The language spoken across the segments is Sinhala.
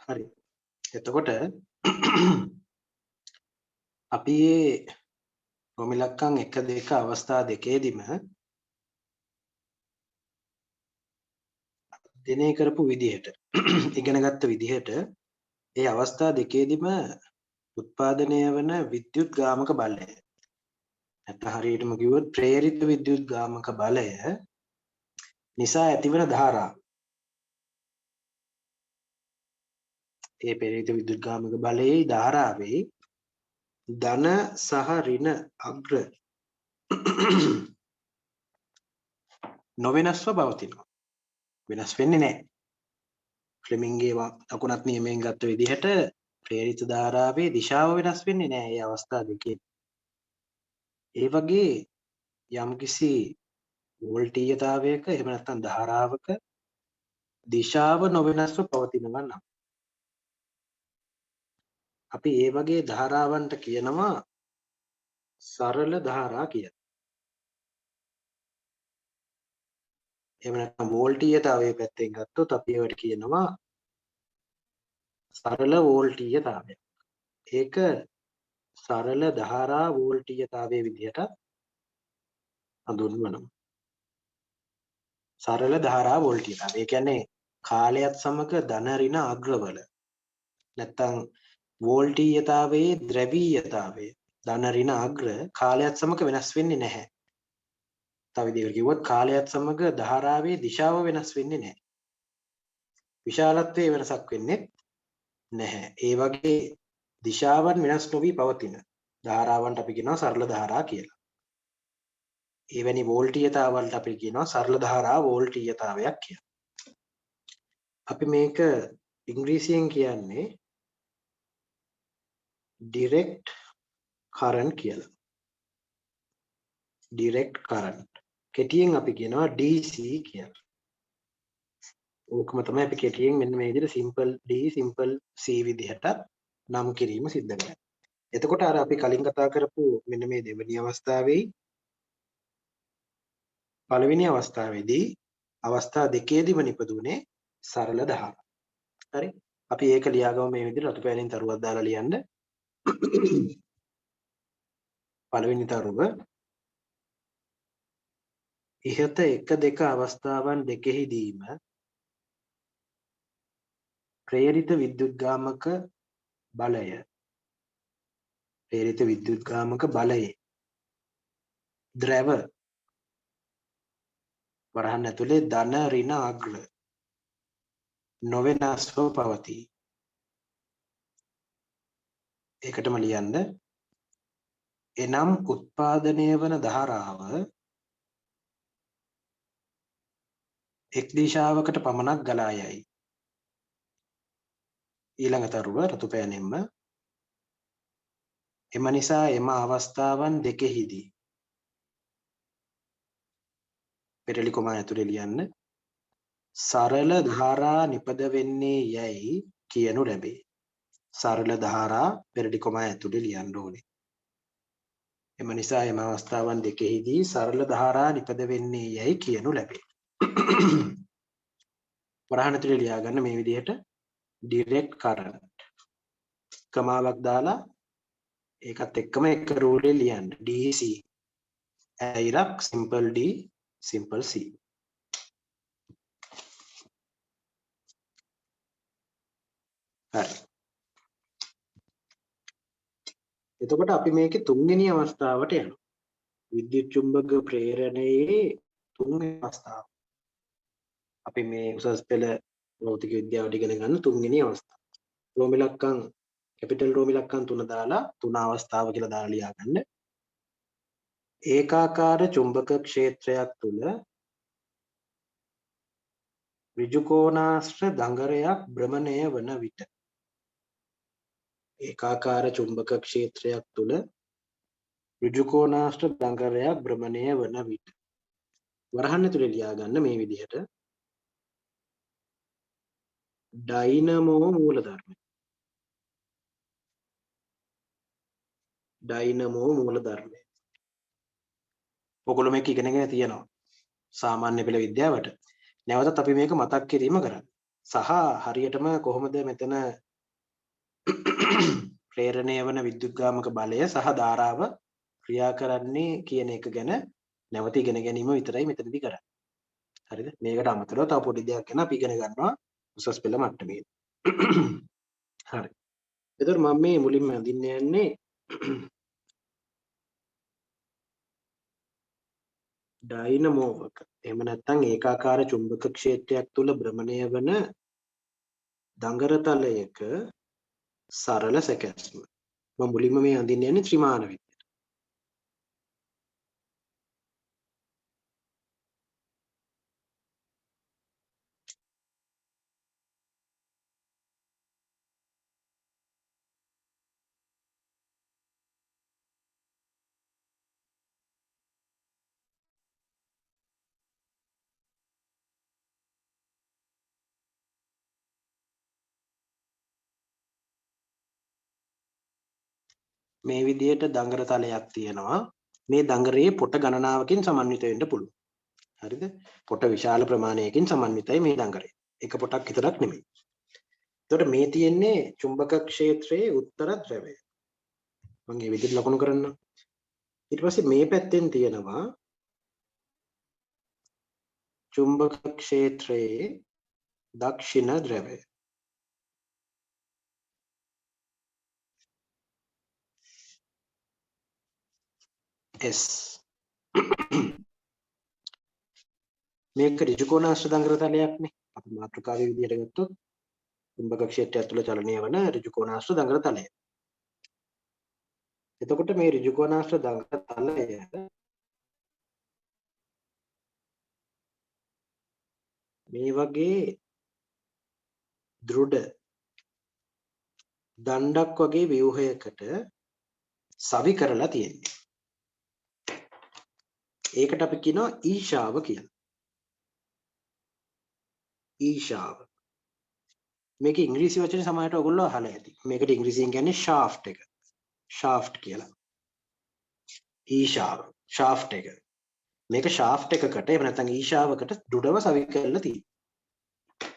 හරි. එතකොට අපි මේ රෝමිලක්කම් 1 2 අවස්ථා දෙකේදීම දිනේ කරපු විදිහට ඉගෙනගත්ත විදිහට ඒ අවස්ථා දෙකේදීම උත්පාදනය වන විද්‍යුත් ගාමක බලය නැත්නම් හරියටම කිව්වොත් ප්‍රේරිත විද්‍යුත් ගාමක බලය නිසා ඇතිවන ධාරාව. ඒ ප්‍රේරිත විද්‍යුත් ගාමක බලයේ ධාරාවේ ධන සහ ඍණ අග්‍ර නොවෙනස්ව පවතිනවා. වෙනස් වෙන්නේ නැහැ. ෆ්ලෙමින්ගේ ලකුණත් නියමයෙන් ගත්ත විදිහට ප්‍රේරිත ධාරාවේ දිශාව වෙනස් වෙන්නේ නැහැ මේ අවස්ථා දෙකේ. ඒ වගේ යම්කිසි වෝල්ටීයතාවයක එහෙම නැත්නම් ධාරාවක දිශාව නොවෙනස්ව පවතිනවා නම් අපි ඒ වගේ ධාරාවන්ට කියනවා සරල ධාරා කියලා. එහෙම නැත්නම් වෝල්ටීයතාවයේ පැත්තෙන් ගත්තොත් අපි ඒවට කියනවා සරල වෝල්ටීයතාවය. ඒක සරල ධාරා වෝල්ටීයතාවයේ විදිහට හඳුන්වනවා. සරල ධාරා වෝල්ටීයතාවය. ඒ කියන්නේ කාලයත් සමග ධන ඍණ අග්‍රවල නැත්නම් වෝල්ටීයතාවයේ ද්‍රවීයතාවය ධන ඍණ අග්‍ර කාලයත් සමග වෙනස් වෙන්නේ නැහැ. තව විදිහකට කිව්වොත් කාලයත් සමග ධාරාවේ දිශාව වෙනස් වෙන්නේ නැහැ. විශාලත්වයේ වෙනසක් වෙන්නේ නැහැ. ඒ වගේ දිශාවන් වෙනස් නොවි පවතින ධාරාවන්ට අපි කියනවා සරල ධාරා කියලා. එවැනි වෝල්ටීයතාවලට අපි කියනවා සරල ධාරා වෝල්ටීයතාවයක් කියලා. අපි මේක ඉංග්‍රීසියෙන් කියන්නේ direct current කියලා. direct current. කෙටියෙන් අපි කියනවා DC කියලා. ඕකම තමයි අපි කෙටියෙන් මෙන්න මේ විදිහට simple D simple C විදිහට නම් කිරීම සිද්ධ කරන්නේ. එතකොට අර අපි කලින් කතා කරපු මෙන්න මේ දෙවෙනි අවස්ථාවේ පළවෙනි අවස්ථාවේදී අවස්ථා දෙකේදීම නිපදුනේ සරල ධාරා. හරි. අපි ඒක ලියාගමු මේ විදිහට රතු පෑනින් තරුවක් දාලා ලියන්න. පළවෙනි තරුව ඉහත 1 2 අවස්ථාවන් දෙකෙහිදීම ප්‍රේරිත විද්‍යුත්ගාමක බලය ප්‍රේරිත විද්‍යුත්ගාමක බලයේ ද්‍රව වරහන් ඇතුලේ ධන ඍණ අග්‍ර නොවෙනස්ව පවතී. ඒකටම ලියන්න. එනම් උත්පාදනය වන ධාරාව එක් දිශාවකට පමණක් ගලා යයි. ඊළඟ තරුව රතු පෑනෙන්ම එම නිසා එම අවස්ථාවන් දෙකෙහිදී පෙරලි කොමා ඇතුලේ ලියන්න සරල ධාරා නිපද වෙන්නේ යයි කියනු ලැබේ. සරල ධාරා පෙරලි කොමා ඇතුලේ ලියන්න ඕනේ. එම නිසා එම අවස්ථාවන් දෙකෙහිදී සරල ධාරා නිපද වෙන්නේ යයි කියනු ලැබේ. වරහන් ඇතුලේ ලියා ගන්න මේ විදිහට direct current කමාවක් දාලා ඒකත් එක්කම එක රූලේ ලියන්න DC ඇයිරක් simple D simple C. හරි. එතකොට අපි මේකේ තුන්වෙනි අවස්ථාවට යනවා. විද්‍යුත් චුම්බක ප්‍රේරණයේ තුන්වෙනි අවස්ථාව. අපි මේ උසස් පෙළ භෞතික විද්‍යාවට ඉගෙන ගන්න තුන්වෙනි අවස්ථාව. රෝමිලක්කම් කැපිටල් රෝමිලක්කම් 3 දාලා තුන අවස්ථාව කියලා දාලා ලියා ගන්න. ඒකාකාර චුම්බක ක්ෂේත්‍රයක් තුල ඍජු කෝණාශ්‍ර දඟරයක් භ්‍රමණය වන විට ඒකාකාර චුම්බක ක්ෂේත්‍රයක් තුල ඍජු කෝණාශ්‍ර දඟරයක් භ්‍රමණය වන විට වරහන් ඇතුලේ ලියා ගන්න මේ විදිහට ඩයිනමෝ මූලධර්මය. ඩයිනමෝ මූලධර්මය. ඔයගොල්ලෝ මේක ඉගෙනගෙන තියෙනවා සාමාන්‍ය පෙළ විද්‍යාවට. නැවතත් අපි මේක මතක් කිරීම කරන්නේ. සහ හරියටම කොහොමද මෙතන ප්‍රේරණය වන විද්‍යුත්ගාමක බලය සහ ධාරාව ක්‍රියා කරන්නේ කියන එක ගැන නැවත ඉගෙන ගැනීම විතරයි මෙතනදී කරන්නේ. හරිද? මේකට අමතරව තව පොඩි දෙයක් ගැන අපි ඉගෙන ගන්නවා උසස් පෙළ මට්ටමේ. හරි. එතකොට මම මේ මුලින්ම අඳින්න යන්නේ ඩයිනමෝවක. එහෙම නැත්නම් ඒකාකාර චුම්බක ක්ෂේත්‍රයක් තුල භ්‍රමණය වන දඟරතලයක සරල සැකැස්ම. මම මුලින්ම මේ අඳින්න යන්නේ ත්‍රිමාන විදියට. මේ විදියට දඟර තලයක් තියෙනවා. මේ දඟරයේ පොට ගණනාවකින් සමන්විත වෙන්න පුළුවන්. හරිද? පොට විශාල ප්‍රමාණයකින් සමන්විතයි මේ දඟරය. එක පොටක් විතරක් නෙමෙයි. එතකොට මේ තියෙන්නේ චුම්බක ක්ෂේත්‍රයේ උත්තර ධ්‍රවය. මම මේ විදිහට ලකුණු කරන්නම්. ඊට පස්සේ මේ පැත්තෙන් තියෙනවා චුම්බක ක්ෂේත්‍රයේ දක්ෂිණ ධ්‍රවය. S මේක ඍජුකෝණාශ්‍ර දඟර තලයක්නේ. අපි මාතෘකාවේ විදිහට ගත්තොත් චුම්බක ක්ෂේත්‍රය තුළ චලනය වන ඍජුකෝණාශ්‍ර දඟර තලය. එතකොට මේ ඍජුකෝණාශ්‍ර දඟර තලය මේ වගේ දෘඩ දණ්ඩක් වගේ ව්‍යුහයකට සවි කරලා තියෙන්නේ. ඒකට අපි කියනවා ඊශාව කියලා. ඊශාව. මේක ඉංග්‍රීසි වචනේ සමහරට ඔයගොල්ලෝ අහලා ඇති. මේකට ඉංග්‍රීසියෙන් කියන්නේ shaft එක. shaft කියලා. ඊශාව. shaft එක. මේක shaft එකකට එහෙම නැත්නම් ඊශාවකට දෘඩව සවි කරලා තියෙනවා.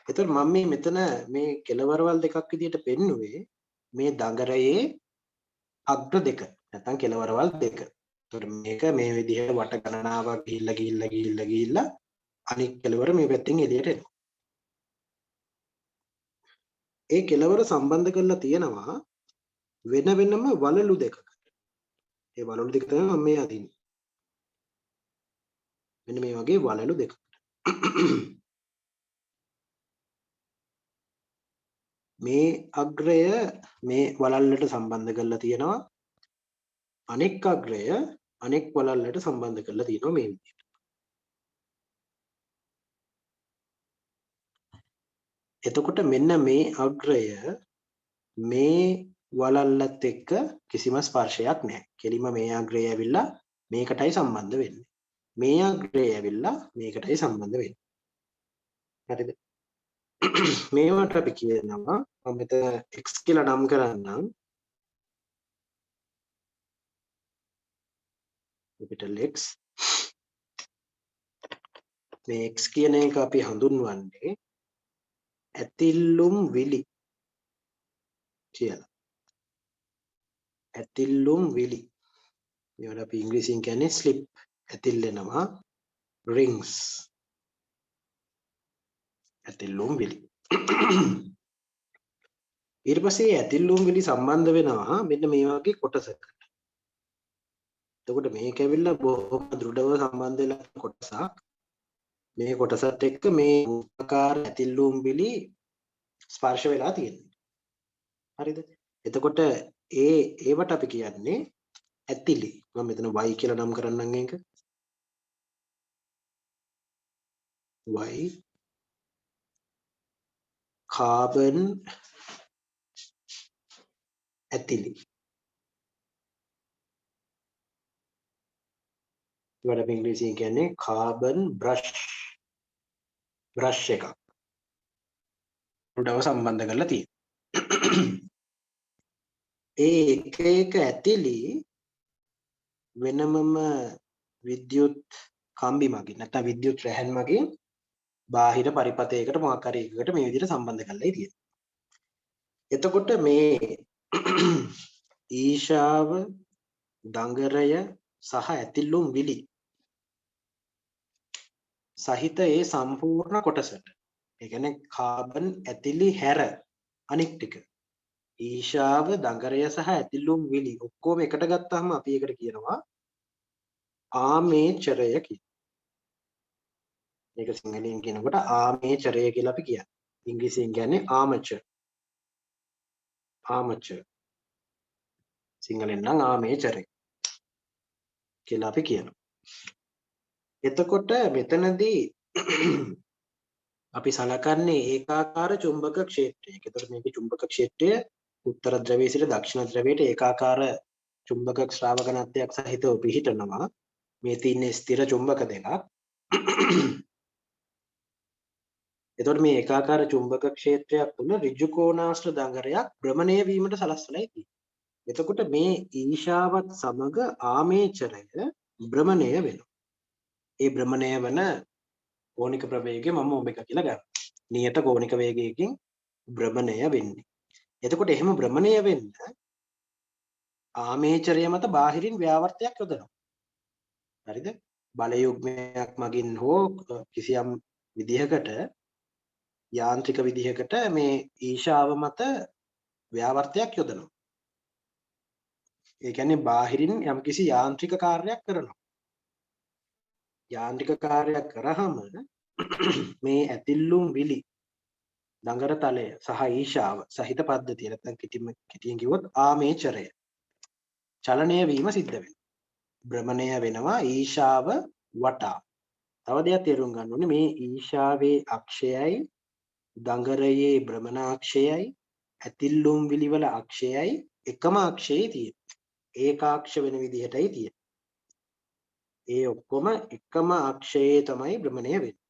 එතකොට මම මේ මෙතන මේ කෙළවරවල් දෙකක් විදිහට පෙන්නුවේ මේ දඟරයේ අග්‍ර දෙක නැත්නම් කෙළවරවල් දෙක. එතකොට මේක මේ විදිහට වට ගණනාවක් ගිහිල්ලා අනිත් කෙළවර මේ පැත්තෙන් එළියට එනවා. ඒ කෙළවර සම්බන්ධ කරලා තියෙනවා වෙන වෙනම වලලු දෙකකට. ඒ වලලු දෙක තමයි මම මේ අදින්නේ. මෙන්න මේ වගේ වලලු දෙකකට. මේ අග්‍රය මේ වලල්ලට සම්බන්ධ කරලා තියෙනවා. අනෙක් අග්‍රය අනෙක් වලල්ලට සම්බන්ධ කරලා තියෙනවා මේ විදිහට. එතකොට මෙන්න මේ අග්‍රය මේ වලල්ලත් එක්ක කිසිම ස්පර්ශයක් නැහැ. කෙලින්ම මේ අග්‍රය ඇවිල්ලා මේකටයි සම්බන්ධ වෙන්නේ. මේ අග්‍රය ඇවිල්ලා මේකටයි සම්බන්ධ වෙන්නේ. හරිද? මේවට අපි කියනවා මම මෙතන x කියලා නම් කරන්නම්. capital X. මේ x කියන එක අපි හඳුන්වන්නේ ඇතිල්ලුම් විලි කියලා. ඇතිල්ලුම් විලි. මේවට අපි ඉංග්‍රීසියෙන් කියන්නේ slip. ඇතිල්ලෙනවා rings. ඇතිල්ලුම් විලි. ඊට පස්සේ ඇතිල්ලුම් විලි සම්බන්ධ වෙනවා මෙන්න මේ වගේ කොටසකට. එතකොට මේක ඇවිල්ලා බොහොම දෘಢව සම්බන්ධ වෙලා කොටසක්. මේ කොටසත් එක්ක මේ ආකාර ඇතිල්ලුම් විලි ස්පර්ශ වෙලා තියෙනවා. හරිද? එතකොට ඒවට අපි කියන්නේ ඇතිලි. මම මෙතන y කියලා නම් කරන්නම් ඒක. y කාබන් ඇතිලි. ඒවට ඉංග්‍රීසියෙන් කියන්නේ කාබන් බ්‍රෂ් එකක්. උඩව සම්බන්ධ කරලා තියෙනවා. ඒ එක ඇතිලි වෙනමම විද්‍යුත් කම්බි මගින් නැත්නම් විද්‍යුත් රැහැන් මගින් බාහිර පරිපතයකට මොකක් හරි එකකට මේ විදිහට සම්බන්ධ කරලායි තියෙන්නේ. එතකොට මේ ඊශාව දඟරය සහ ඇතිල්ලුම් විලි සහිත ඒ සම්පූර්ණ කොටසට ඒ කියන්නේ කාබන් ඇතිලි හැර අනික් ටික ඊශාව දඟරය සහ ඇතිල්ලුම් විලි ඔක්කොම එකට ගත්තාම අපි ඒකට කියනවා ආමේචරය කියලා. මේක සිංහලෙන් කියනකොට ආමේචරය කියලා අපි කියන්නේ. ඉංග්‍රීසියෙන් කියන්නේ ආමචර්. ආමචර්. සිංහලෙන් නම් ආමේචරය කියලා අපි කියනවා. එතකොට මෙතනදී අපි සලකන්නේ ඒකාකාර චුම්බක ක්ෂේත්‍රයක. එතකොට මේකේ චුම්බක ක්ෂේත්‍රය උත්තර ධ්‍රවයේ සිට දක්ෂිණ ධ්‍රවයට ඒකාකාර චුම්බක ශ්‍රාවක නත්තයක් සහිතව පිහිටනවා. මේ තියෙන ස්ථිර චුම්බක දෙකක්. එතකොට මේ ඒකාකාර චුම්බක ක්ෂේත්‍රයක් තුළ ඍජු කෝණාශ්‍ර දඟරයක් භ්‍රමණය වීමට සලස්වලා තියෙනවා. එතකොට මේ ඊශාවත් සමග ආමේචරය භ්‍රමණය වෙනවා. ඒ භ්‍රමණය වන කෝණික ප්‍රවේගය මම ඔමෙග කියලා ගන්නවා. නියත කෝණික වේගයකින් භ්‍රමණය වෙන්නේ. එතකොට එහෙම භ්‍රමණය වෙන්න ආමේචරය මත බාහිරින් ව්‍යාවර්තයක් යොදනවා. හරිද? බල යුග්මයක් මගින් හෝ කිසියම් විදිහකට යාන්ත්‍රික විදිහකට මේ ඊශාව මත ව්‍යාවර්තයක් යොදනවා. ඒ කියන්නේ බාහිරින් යම්කිසි යාන්ත්‍රික කාර්යයක් කරනවා. යාන්ත්‍රික කාර්යයක් කරාම මේ ඇතිල්ලුම් විලි දඟර තලය සහ ඊශාව සහිත පද්ධතිය නැත්නම් කෙටියෙන් කිව්වොත් ආමේචරය චලනය වීම සිද්ධ වෙනවා. භ්‍රමණය වෙනවා ඊශාව වටා. තව දෙයක් තේරුම් ගන්න ඕනේ මේ ඊශාවේ අක්ෂයයි දඟරයේ භ්‍රමණාක්ෂයයි ඇතිල්ලුම් විලිවල අක්ෂයයි එකම අක්ෂයේ තියෙන. ඒකාක්ෂ වෙන විදිහටයි තියෙන්නේ. ඒ ඔක්කොම එකම අක්ෂයේ තමයි භ්‍රමණය වෙන්නේ.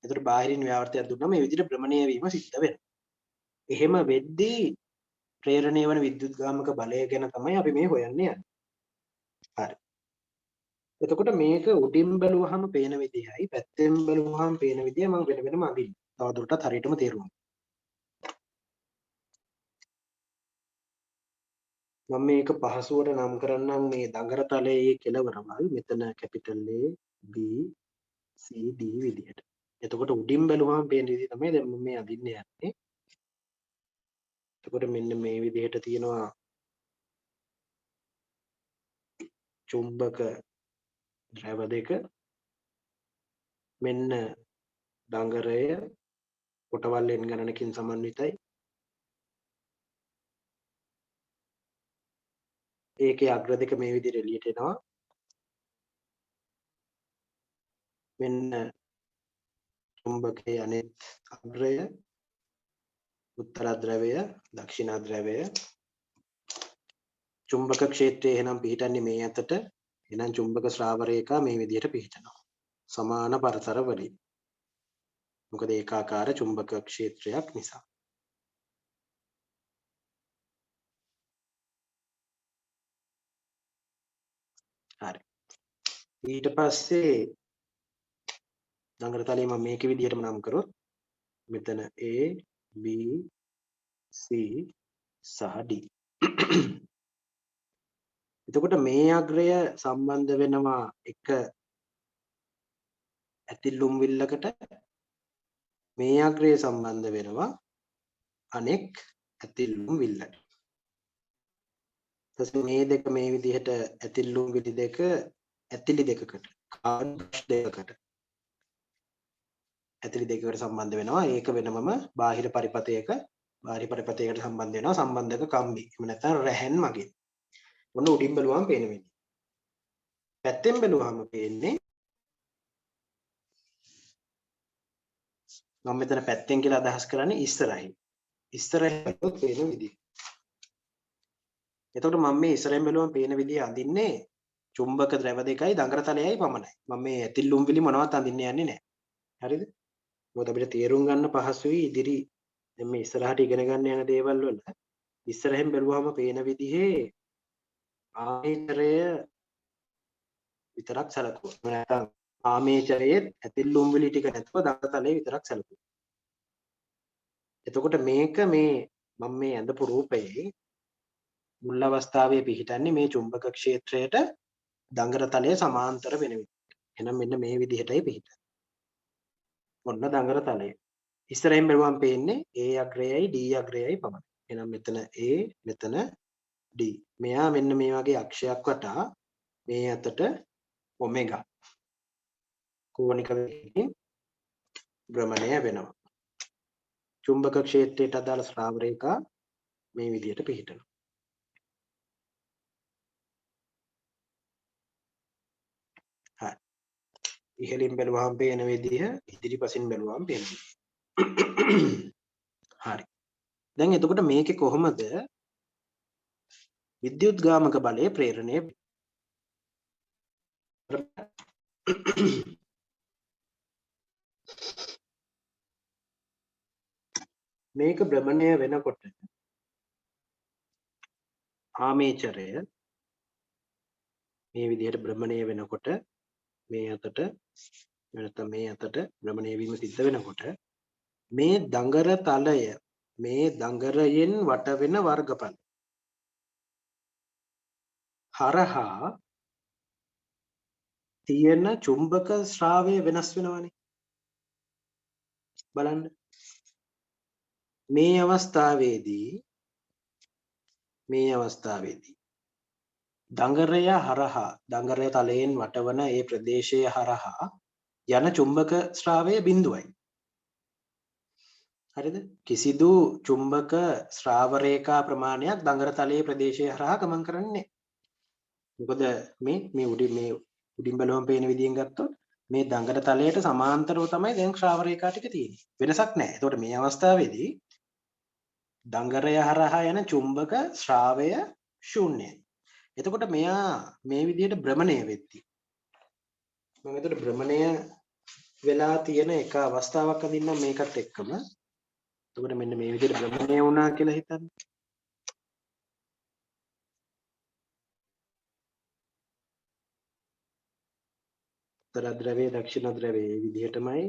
ඒතර බාහිරින් ව්‍යාවර්තයක් දුන්නා මේ විදිහට භ්‍රමණය වීම සිද්ධ වෙනවා. එහෙම වෙද්දී ප්‍රේරණය වන විද්‍යුත්ගාමක බලය ගැන තමයි අපි මේ හොයන්නේ යන්නේ. හරි. එතකොට මේක උඩින් බැලුවහම පේන විදිහයි පැත්තෙන් බැලුවහම පේන විදිය මම වෙන වෙනම අඳින්න. තවදුරටත් හරියටම තේරුම් මම මේක පහසුවට නම් කරන්නම් මේ දඟර තලයේ කෙළවරවල් මෙතන capital A B C D විදිහට. එතකොට උඩින් බැලුවහම පේන විදිහ තමයි දැන් මම මේ අඳින්න යන්නේ. එතකොට මෙන්න මේ විදිහට තියෙනවා චුම්බක ද්‍රව දෙක. මෙන්න දඟරය කොටවල් n ගණනකින් සමන්විතයි. ඒකේ අග්‍ර දෙක මේ විදිහට එළියට එනවා. මෙන්න චුම්බකයේ අනෙත් අග්‍රය උත්තර ද්‍රවය දක්ෂිණ ද්‍රවය චුම්බක ක්ෂේත්‍රයේ එහෙනම් පිහිටන්නේ මේ අතට. එහෙනම් චුම්බක ශ්‍රාව රේඛා මේ විදිහට පිහිටනවා. සමාන පරතර වලින්. මොකද ඒකාකාර චුම්බක ක්ෂේත්‍රයක් නිසා. හරි. ඊට පස්සේ දඟර තලයේ මම මේකේ විදිහටම නම් කරොත් මෙතන A B C සහ D. එතකොට මේ අග්‍රය සම්බන්ධ වෙනවා එක ඇතිල්ලුම් විල්ලකට මේ අග්‍රය සම්බන්ධ වෙනවා අනෙක් ඇතිල්ලුම් විල්ලකට. ඊට මේ දෙක මේ විදිහට ඇතිල්ලුම් විලි දෙක ඇතිලි දෙකකට කාබන් දෙකකට ඇතිලි දෙකකට සම්බන්ධ වෙනවා. ඒක වෙනමම බාහිර පරිපතයකට සම්බන්ධ වෙනවා සම්බන්ධක කම්බි. එහෙම නැත්නම් රැහැන් මගින්. මොන උඩින් බැලුවම පේන විදිහ. පැත්තෙන් බැලුවම පේන්නේ මම මෙතන පැත්තෙන් කියලා අදහස් කරන්නේ ඉස්සරහින්. ඉස්සරහින් බලුවොත් පේන විදිහ. එතකොට මම මේ ඉස්සරහින් බැලුවම පේන විදිහ අඳින්නේ චුම්බක ද්‍රව දෙකයි දඟර තලයයි පමණයි. මම මේ ඇතිල්ලුම් විලි මොනවත් අඳින්න යන්නේ නැහැ. හරිද? මොකද අපිට තේරුම් ගන්න පහසුයි ඉදිරි දැන් මේ ඉස්සරහට ඉගෙන ගන්න යන දේවල් වල ඉස්සරහින් බැලුවම පේන විදිහේ ආයතරය විතරක් සැලකුවා. නැත්නම් ආමේචරයේ ඇතිල් ලුම්බිලි ටික නැතුව දඟ තලයේ විතරක් සැලකුවා. එතකොට මේක මේ මම මේ ඇඳපු රූපයේ මුල් අවස්ථාවේ පිහිටන්නේ මේ චුම්බක ක්ෂේත්‍රයට දඟර තලයේ සමාන්තර වෙන විදිහට. එහෙනම් මෙන්න මේ විදිහටයි පිහිටන්නේ. ඔන්න දඟර තලය. ඉස්සරහින් බැලුවම පේන්නේ A අග්‍රයයි D අග්‍රයයි පමණයි. එහෙනම් මෙතන A මෙතන D. මෙයා මෙන්න මේ වගේ අක්ෂයක් වටා මේ අතට ඔමෙගා කෝණික වේගයෙන් භ්‍රමණය වෙනවා. චුම්බක ක්ෂේත්‍රයට අදාළ ස්රාව රේඛා මේ විදිහට පිහිටනවා. හරි. ඉහළින් බැලුවහම පේන විදිහ ඉදිරිපසින් බැලුවහම පේන විදිහ. හරි. දැන් එතකොට මේකේ කොහොමද විද්‍යුත් ගාමක බලය ප්‍රේරණය මේක භ්‍රමණය වෙනකොට ආමේචරය මේ විදිහට භ්‍රමණය වෙනකොට මේ අතට නැත්නම් මේ අතට භ්‍රමණය වීම සිද්ධ වෙනකොට මේ දඟර තලය මේ දඟරයෙන් වට වෙන වර්ගඵල හරහා තියෙන චුම්බක ශ්‍රාවය වෙනස් වෙනවනේ. බලන්න. මේ අවස්ථාවේදී දඟරය හරහා දඟරය තලයෙන් වටවන ඒ ප්‍රදේශය හරහා යන චුම්බක ශ්‍රාවය බිඳුවයි. හරිද? කිසිදු චුම්බක ශ්‍රාව රේඛා ප්‍රමාණයක් දඟර තලයේ ප්‍රදේශය හරහා ගමන් කරන්නේ. මොකද මේ උඩින් බලවම පේන විදිහෙන් ගත්තොත් මේ දඟර තලයට සමාන්තරව තමයි දැන් ශ්‍රාව රේඛා ටික තියෙන්නේ. වෙනසක් නැහැ. ඒතකොට මේ අවස්ථාවේදී දඟරය හරහා යන චුම්බක ශ්‍රාවය ශූන්‍යයි. එතකොට මෙයා මේ විදිහට භ්‍රමණය වෙද්දී මම එතකොට භ්‍රමණය වෙලා තියෙන එක අවස්ථාවක් අඳින්නම් මේකත් එක්කම. එතකොට මෙන්න මේ විදිහට භ්‍රමණය වුණා කියලා හිතන්න. උත්තර ද්‍රවයේ දක්ෂිණ ද්‍රවයේ මේ විදිහටමයි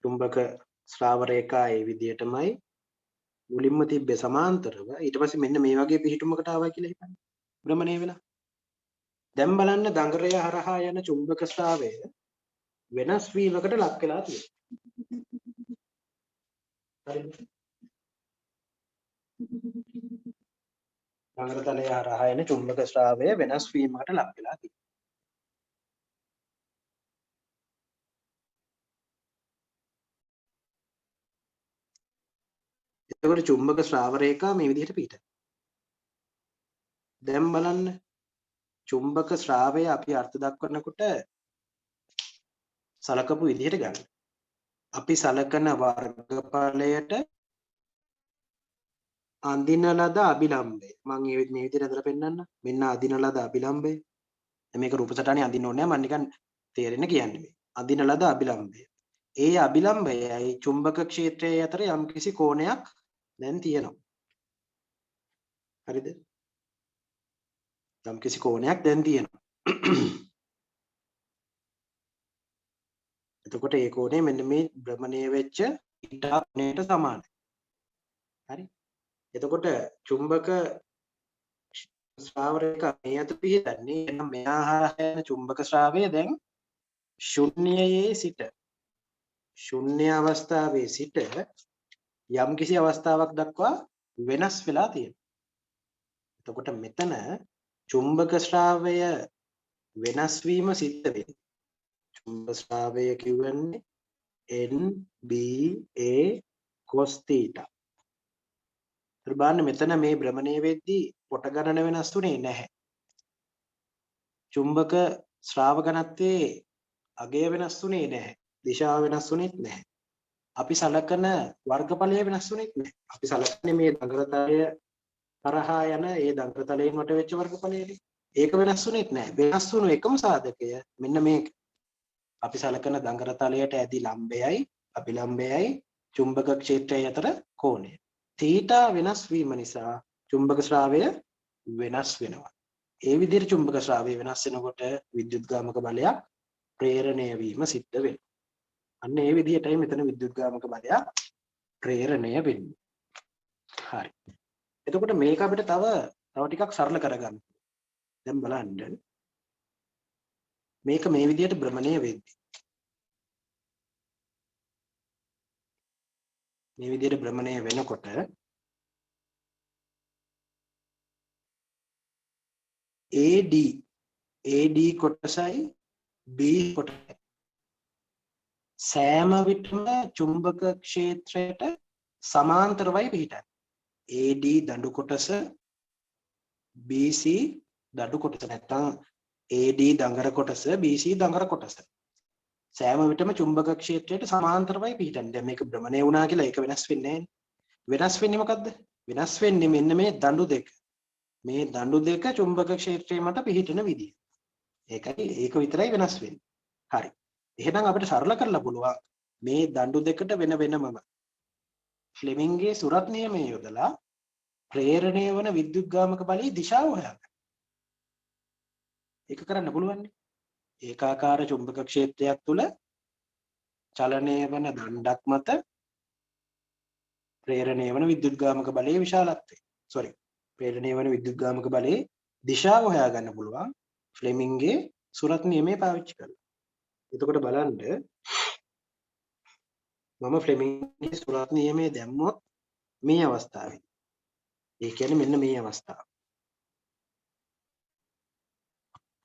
චුම්බක ශ්‍රාව රේඛා මේ විදිහටමයි මුලින්ම තිබ්බේ සමාන්තරව. ඊට පස්සේ මෙන්න මේ වගේ පිහිටුමකට ආවා කියලා හිතන්න. භ්‍රමණය වෙලා. දැන් බලන්න දඟරය හරහා යන චුම්බක ශ්‍රාවය වෙනස් වීමකට ලක් වෙලා තියෙනවා. හරිද? දඟර තලය හරහා යන චුම්බක ශ්‍රාවය වෙනස් වීමකට ලක් වෙලා තියෙනවා. එතකොට චුම්බක ශ්‍රාව රේඛා මේ විදිහට පිහිටනවා. දැන් බලන්න චුම්බක ශ්‍රාවය අපි අර්ථ දක්වනකොට සලකපු විදිහට ගන්න. අපි සලකන වර්ගඵලයට අඳින ලද අභිලම්බය. මම මේ විදිහට අදලා පෙන්නන්න. මෙන්න අඳින ලද අභිලම්බය. මේක රූප සටහනේ අඳින්න ඕනේ නැහැ. මම නිකන් තේරෙන්න කියන්නේ මේ. අඳින ලද අභිලම්බය. ඒ අභිලම්බයයි චුම්බක ක්ෂේත්‍රයේ අතර යම්කිසි කෝණයක් දැන් තියෙනවා. හරිද? යම්කිසි කෝණයක් දැන් තියෙනවා. එතකොට ඒ කෝණය මෙන්න මේ භ්‍රමණය වෙච්ච ඊටා කෝණයට සමානයි. හරි? එතකොට චුම්බක ශ්‍රාව රේඛා මේ අත පිහිටන්නේ එනම් මෙහා හරහා යන චුම්බක ශ්‍රාවය දැන් ශුන්‍යයේ සිට ශුන්‍ය අවස්ථාවේ සිට යම්කිසි අවස්ථාවක් දක්වා වෙනස් වෙලා තියෙනවා. එතකොට මෙතන චුම්බක ශ්‍රාවය වෙනස් වීම සිද්ධ වෙන්නේ. චුම්බක ශ්‍රාවය කියන්නේ NBA cos theta. බලන්න මෙතන මේ භ්‍රමණය වෙද්දී පොට ගණන වෙනස් වුණේ නැහැ. චුම්බක ශ්‍රාව ඝනත්වයේ අගය වෙනස් වුණේ නැහැ. දිශාව වෙනස් වුණෙත් නැහැ. අපි සලකන වර්ගඵලය වෙනස් වුණෙත් නැහැ. අපි සලකන්නේ මේ දඟර තලය හරහා යන ඒ දඟර තලයෙන් වට වෙච්ච වර්ගඵලයනේ. ඒක වෙනස් වුණෙත් නැහැ. වෙනස් වුණු එකම සාධකය මෙන්න මේක. අපි සලකන දඟර තලයට ඇති ලම්බයයි අභිලම්බයයි චුම්බක ක්ෂේත්‍රය අතර කෝණය. තීටා වෙනස් වීම නිසා චුම්බක ශ්‍රාවය වෙනස් වෙනවා. ඒ විදිහට චුම්බක ශ්‍රාවය වෙනස් වෙනකොට විද්‍යුත්ගාමක බලයක් ප්‍රේරණය වීම සිද්ධ වෙනවා. අන්න ඒ විදිහටයි මෙතන විද්‍යුත්ගාමක බලයක් ප්‍රේරණය වෙන්නේ. හරි. එතකොට මේක අපිට තව ටිකක් සරල කරගන්න. දැන් බලන්න. මේක මේ විදිහට භ්‍රමණය වෙද්දී මේ විදිහට භ්‍රමණය වෙනකොට AD කොටසයි B කොටසයි සෑම විටම චුම්බක ක්ෂේත්‍රයට සමාන්තරවයි පිහිටන්නේ. AD දඬු කොටස BC දඬු කොටස නැත්නම් AD දඟර කොටස BC දඟර කොටස සෑම විටම චුම්බක ක්ෂේත්‍රයට සමාන්තරවයි පිහිටන්නේ. දැන් මේක භ්‍රමණය වුණා කියලා ඒක වෙනස් වෙන්නේ නැහැ. වෙනස් වෙන්නේ මොකද්ද? වෙනස් වෙන්නේ මෙන්න මේ දඬු දෙක. මේ දඬු දෙක චුම්බක ක්ෂේත්‍රයේ මත පිහිටන විදිය. ඒක විතරයි වෙනස් වෙන්නේ. හරි. එහෙනම් අපිට සරල කරලා පුළුවන් මේ දඬු දෙකට වෙන වෙනමම ෆ්ලෙමින්ගේ සුරත් නියමය යොදලා ප්‍රේරණය වන විද්‍යුත්ගාමක බලයේ දිශාව හොයාගන්න. ඒක කරන්න පුළුවන්. ඒකාකාර චුම්බක ක්ෂේත්‍රයක් තුල චලනය වන දණ්ඩක් මත ප්‍රේරණය වන විද්‍යුත්ගාමක බලයේ විශාලත්වය. ප්‍රේරණය වන විද්‍යුත්ගාමක බලයේ දිශාව හොයාගන්න පුළුවන් ෆ්ලෙමින්ගේ සුරත් නියමය පාවිච්චි කරලා. එතකොට බලන්න මම ෆ්ලෙමින්ගේ සුරත් නියමය දැම්මොත් මේ අවස්ථාවේ. ඒ කියන්නේ මෙන්න මේ අවස්ථාව.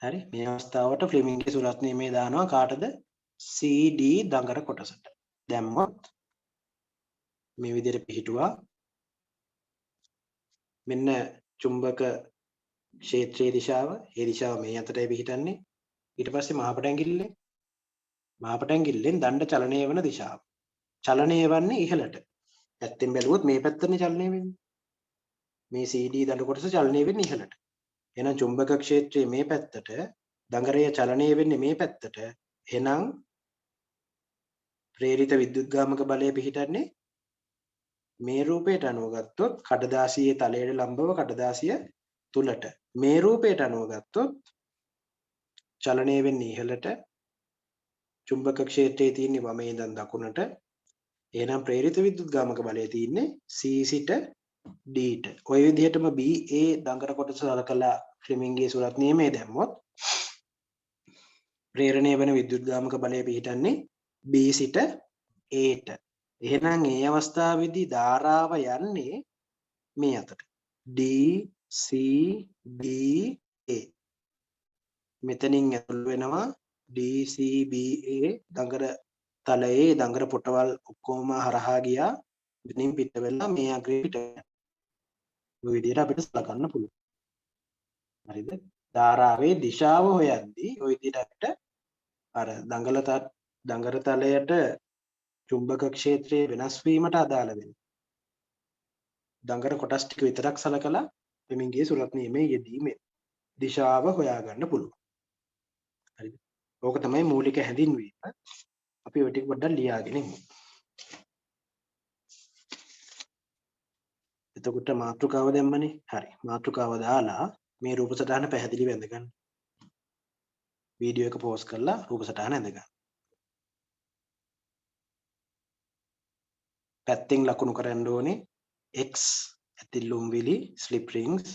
හරි මේ අවස්ථාවට ෆ්ලෙමින්ගේ සුරත් නියමය දානවා කාටද? CD දඟර කොටසට. දැම්මොත් මේ විදිහට පිහිටුවා. මෙන්න චුම්බක ක්ෂේත්‍රයේ දිශාව. ඒ දිශාව මේ අතරේ පිහිටන්නේ. ඊට පස්සේ මහපට ඇඟිල්ලෙන් දණ්ඩ චලනය වන දිශාව. චලනය වන්නේ ඉහළට. ඇත්තෙන් බැලුවොත් මේ පැත්තනේ චලනය වෙන්නේ. මේ CD දඬු කොටස චලනය වෙන්නේ ඉහළට. එහෙනම් චුම්බක ක්ෂේත්‍රයේ මේ පැත්තට දඟරය චලනය වෙන්නේ මේ පැත්තට. එහෙනම් ප්‍රේරිත විද්‍යුත්ගාමක බලය පිහිටන්නේ මේ රූපයට අනුව ගත්තොත් කඩදාසියේ තලයට ලම්බව කඩදාසිය තුලට. මේ රූපයට අනුව ගත්තොත් චලනය වෙන්නේ ඉහළට. චුම්බක ක්ෂේත්‍රයේ තියෙන්නේ වමේ ඉඳන් දකුණට. එහෙනම් ප්‍රේරිත විද්‍යුත්ගාමක බලය තියෙන්නේ C සිට D ට. ওই විදිහටම BA දඟර කොටස සලකලා ෆ්ලෙමින්ගේ සුරත් නියමය දැම්මොත් ප්‍රේරණය වෙන විද්‍යුත්ගාමක බලය පිහිටන්නේ B සිට A ට. එහෙනම් මේ අවස්ථාවේදී ධාරාව යන්නේ මේ අතට. D C B A. මෙතනින් ඇතුල් වෙනවා DCBA දඟර තලයේ දඟර පොටවල් ඔක්කොම හරහා ගියා. මෙතනින් පිට වෙලා මේ අග්‍රේ පිට වෙනවා. මේ විදිහට අපිට සලකන්න පුළුවන්. හරිද? ධාරාවේ දිශාව හොයද්දී ওই විදිහට අපිට අර දඟර තලයට චුම්බක ක්ෂේත්‍රයේ වෙනස් වීමට අදාළ වෙන දඟර කොටස් ටික විතරක් සලකලා ෆ්ලෙමින්ගේ සුරත් නියමයේ යෙදීමේ දිශාව හොයාගන්න පුළුවන්. හරිද? ඕක තමයි මූලික හැඳින්වීම. අපි ඔය ටික පොඩ්ඩක් ලියාගෙන ඉමු. එතකොට මාතෘකාව දැම්මනේ. හරි. මාතෘකාව දාලා මේ රූප සටහන පැහැදිලිව ඇඳගන්න. වීඩියෝ එක පෝස් කරලා රූප සටහන ඇඳගන්න. පැත්තෙන් ලකුණු කරන්න ඕනේ X ඇතිලුම් විලි ස්ලිප් රින්ග්ස්,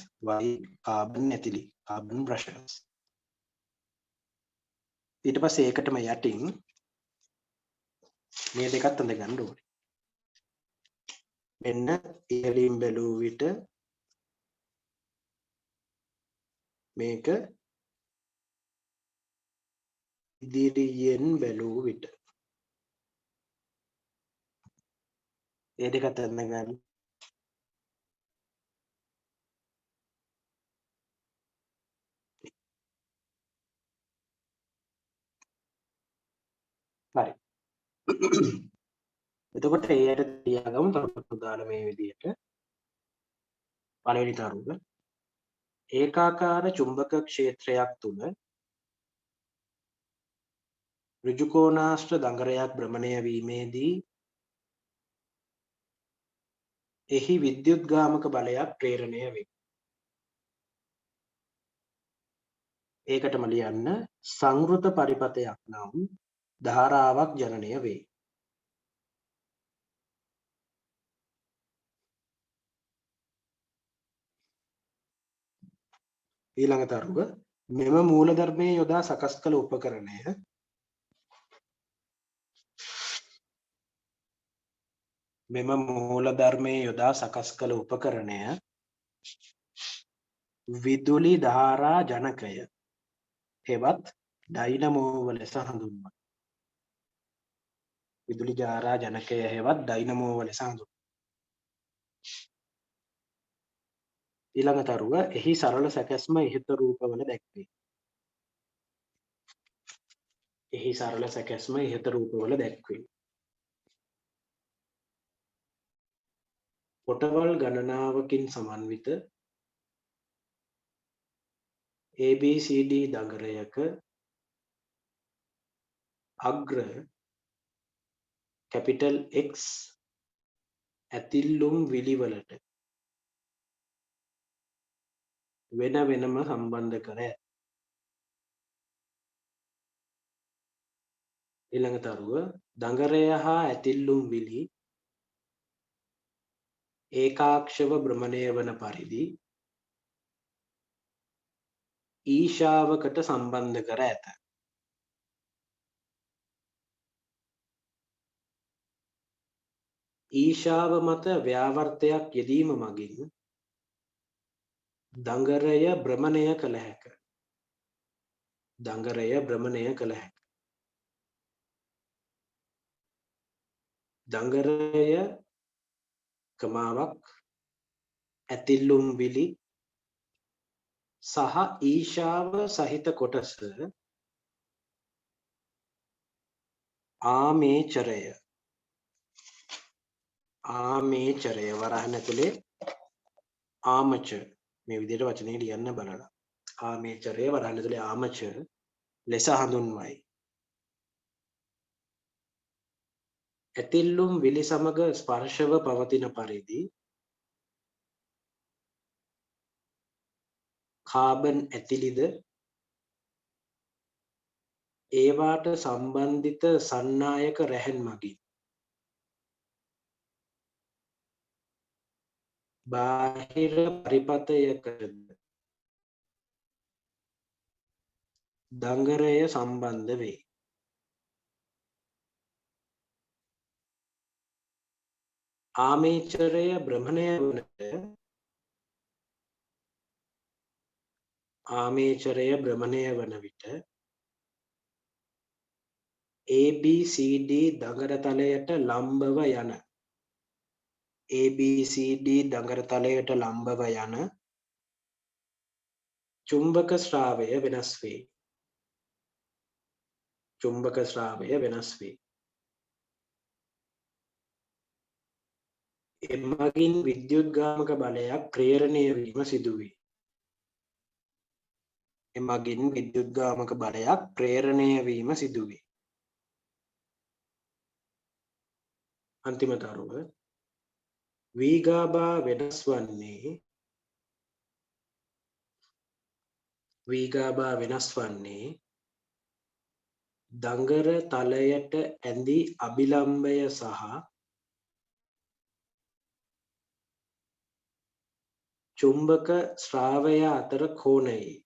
Y කාබන් ඇතිලි කාබන් බ්‍රෂස්. ඊට පස්සේ ඒකටම යටින් මේ දෙකත් අඳගන්න ඕනේ. මෙන්න ඉහළින් බැලුව විට මේක ඉදිරියෙන් බැලුව විට ඒ දෙකත් අඳගන්න. හරි. එතකොට ඒයට තියාගමු තව දාලා මේ විදිහට පළවෙනි තරුව ඒකාකාර චුම්බක ක්ෂේත්‍රයක් තුල ඍජු කෝණාශ්‍ර දඟරයක් භ්‍රමණය වීමේදී එහි විද්‍යුත්ගාමක බලයක් ප්‍රේරණය වේ. ඒකටම ලියන්න සංවෘත පරිපතයක් නම් ධාරාවක් ජනනය වේ. ඊළඟ තරුව මෙම මූලධර්මයේ යොදා සකස් කළ උපකරණය විදුලි ධාරා ජනකය හෙවත් ඩයිනමෝව ලෙස හඳුන්වයි. විදුලි ධාරා ජනකය හෙවත් ඩයිනමෝව ලෙස හඳුන්වයි. ඊළඟ තරුව එහි සරල සැකැස්ම ඉහත රූපවල දැක්වේ. පොටවල් ගණනාවකින් සමන්විත ABCD දගරයක අග්‍ර කැපිටල් X ඇතිල්ලුම් විලිවලට වෙන වෙනම සම්බන්ධ කර ඇත. ඊළඟ තරුව දඟරය හා ඇතිල්ලුම් විලි ඒකාක්ෂව භ්‍රමණය වන පරිදි ඊශාවකට සම්බන්ධ කර ඇත. ඊශාව මත ව්‍යාවර්තයක් යෙදීම මගින් දඟරය භ්‍රමණය කළ හැක. දඟරය කමාවක් ඇතිල්ලුම් විලි සහ ඊශාව සහිත කොටස ආමේචරය වරහන් ඇතුලේ ආමචර් මේ විදිහට වචනේ ලියන්න බලලා ආමේචරය වරහන් ඇතුලේ ආමචර් ලෙස හඳුන්වයි. ඇතිල්ලුම් විලි සමග ස්පර්ශව පවතින පරිදි කාබන් ඇතිලිද ඒවාට සම්බන්ධිත සන්නායක රැහැන් මගින් බාහිර පරිපතයකද දඟරය සම්බන්ධ වේ. ආමේචරය භ්‍රමණය වන විට ABCD දඟර තලයට ලම්බව යන චුම්බක ශ්‍රාවය වෙනස් වේ. එමගින් විද්‍යුත්ගාමක බලයක් ප්‍රේරණය වීම සිදුවේ. අන්තිම තරුව වීගාබා වෙනස් වන්නේ දඟර තලයට ඇඳි අභිලම්බය සහ චුම්බක ශ්‍රාවය අතර කෝණයේ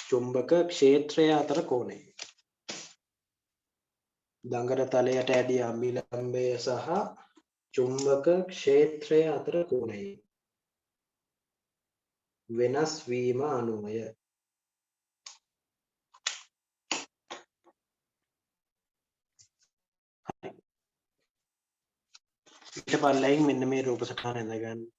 චුම්බක ක්ෂේත්‍රය අතර කෝණයේ දඟර තලයට ඇදී අභිලම්බය සහ චුම්බක ක්ෂේත්‍රය අතර කෝණයේ වෙනස් වීම අනුවය. ඊට පල්ලෙහින් මෙන්න මේ රූප සටහන ඇඳගන්න.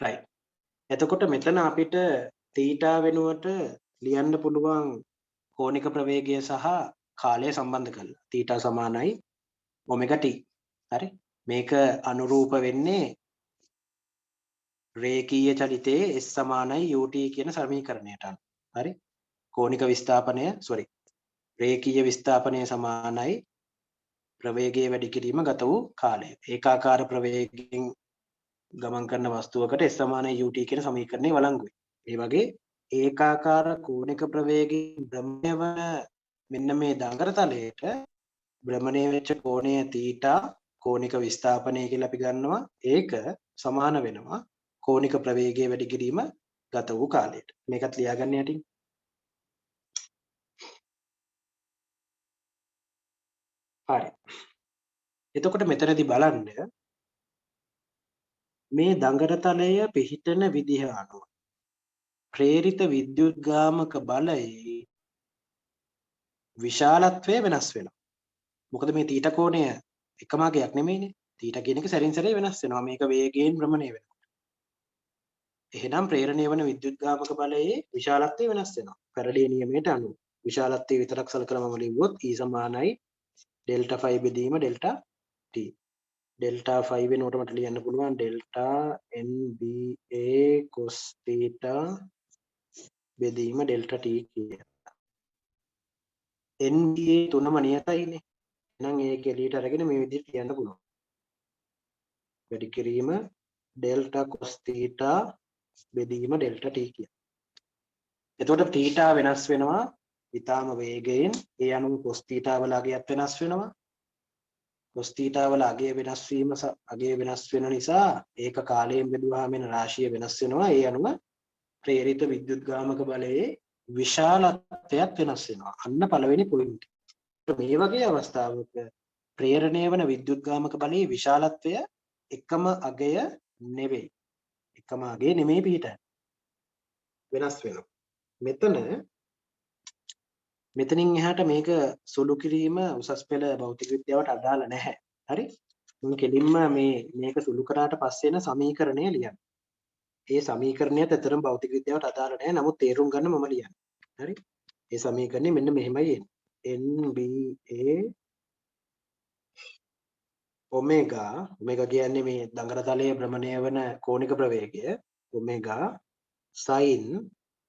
right. එතකොට මෙතන අපිට තීටා වෙනුවට ලියන්න පුළුවන් කෝණික ප්‍රවේගය සහ කාලය සම්බන්ධ කරලා. තීටා සමානයි ඔමෙගා t. හරි. මේක අනුරූප වෙන්නේ රේඛීය චලිතයේ S සමානයි ut කියන සමීකරණයට අනුව. හරි? කෝණික විස්ථාපනය රේඛීය විස්ථාපනය සමානයි ප්‍රවේගයේ වැඩි කිරීම ගත වූ කාලය. ඒකාකාර ප්‍රවේගයෙන් ගමන් කරන වස්තුවකට S සමානයි ut කියන සමීකරණය වළංගුයි. ඒ වගේ ඒකාකාර කෝණික ප්‍රවේගයෙන් භ්‍රමණය වන මෙන්න මේ දඟර තලයට භ්‍රමණය වෙච්ච කෝණය θ කෝණික විස්ථාපනය කියලා අපි ගන්නවා. ඒක සමාන වෙනවා කෝණික ප්‍රවේගයේ වැඩි කිරීම ගත වූ කාලයට. මේකත් ලියාගන්න යටින්. හරි. එතකොට මෙතනදී බලන්න මේ දඟර තලය පිහිටන විදිහ අනුව ප්‍රේරිත විද්‍යුත්ගාමක බලයේ විශාලත්වය වෙනස් වෙනවා. මොකද මේ θ කෝණය එකම අගයක් නෙමෙයිනේ. θ කියන එක සැරින් සැරේ වෙනස් වෙනවා. මේක වේගයෙන් භ්‍රමණය වෙනවා. එහෙනම් ප්‍රේරණය වන විද්‍යුත්ගාමක බලයේ විශාලත්වය වෙනස් වෙනවා. ෆැරඩේ නියමයට අනුව. විශාලත්වය විතරක් සලකලා මම ලිව්වොත් E සමානයි ඩෙල්ටා ෆයි බෙදීම ඩෙල්ටා t. ඩෙල්ටා ෆයි වෙනකොට මට ලියන්න පුළුවන් ඩෙල්ටා NBA cos theta බෙදීම ඩෙල්ටා t කියලා. NBA තුනම නියතයිනේ. එහෙනම් ඒක එළියට අරගෙන මේ විදිහට ලියන්න පුළුවන්. වැඩි කිරීම ඩෙල්ටා cos theta බෙදීම ඩෙල්ටා t කියලා. එතකොට θ වෙනස් වෙනවා ඊටාම වේගයෙන්. ඒ අනුව cos θ වල අගයත් වෙනස් වෙනවා. cos θ වල අගය වෙනස් වීම අගය වෙනස් වෙන නිසා ඒක කාලයෙන් බෙදුවාම එන රාශිය වෙනස් වෙනවා. ඒ අනුව ප්‍රේරිත විද්‍යුත්ගාමක බලයේ විශාලත්වයක් වෙනස් වෙනවා. අන්න පළවෙනි පොයින්ට්. මේ වගේ අවස්ථාවක ප්‍රේරණය වන විද්‍යුත්ගාමක බලයේ විශාලත්වය එකම අගය නෙවෙයි. එකම අගය නෙමෙයි පිටට වෙනස් වෙනවා. මෙතනින් එහාට මේක සුළු කිරීම උසස් පෙළ භෞතික විද්‍යාවට අදාළ නැහැ. හරි? මම කෙලින්ම මේක සුළු කරාට පස්සේ එන සමීකරණය ලියන්න. ඒ සමීකරණයත් අතරම භෞතික විද්‍යාවට අදාළ නැහැ. නමුත් තේරුම් ගන්න මම ලියන්නේ. හරි? ඒ සමීකරණය මෙන්න මෙහෙමයි එන්නේ. NBA ඔමෙගා කියන්නේ මේ දඟර තලයේ භ්‍රමණය වන කෝණික ප්‍රවේගය ඔමෙගා sin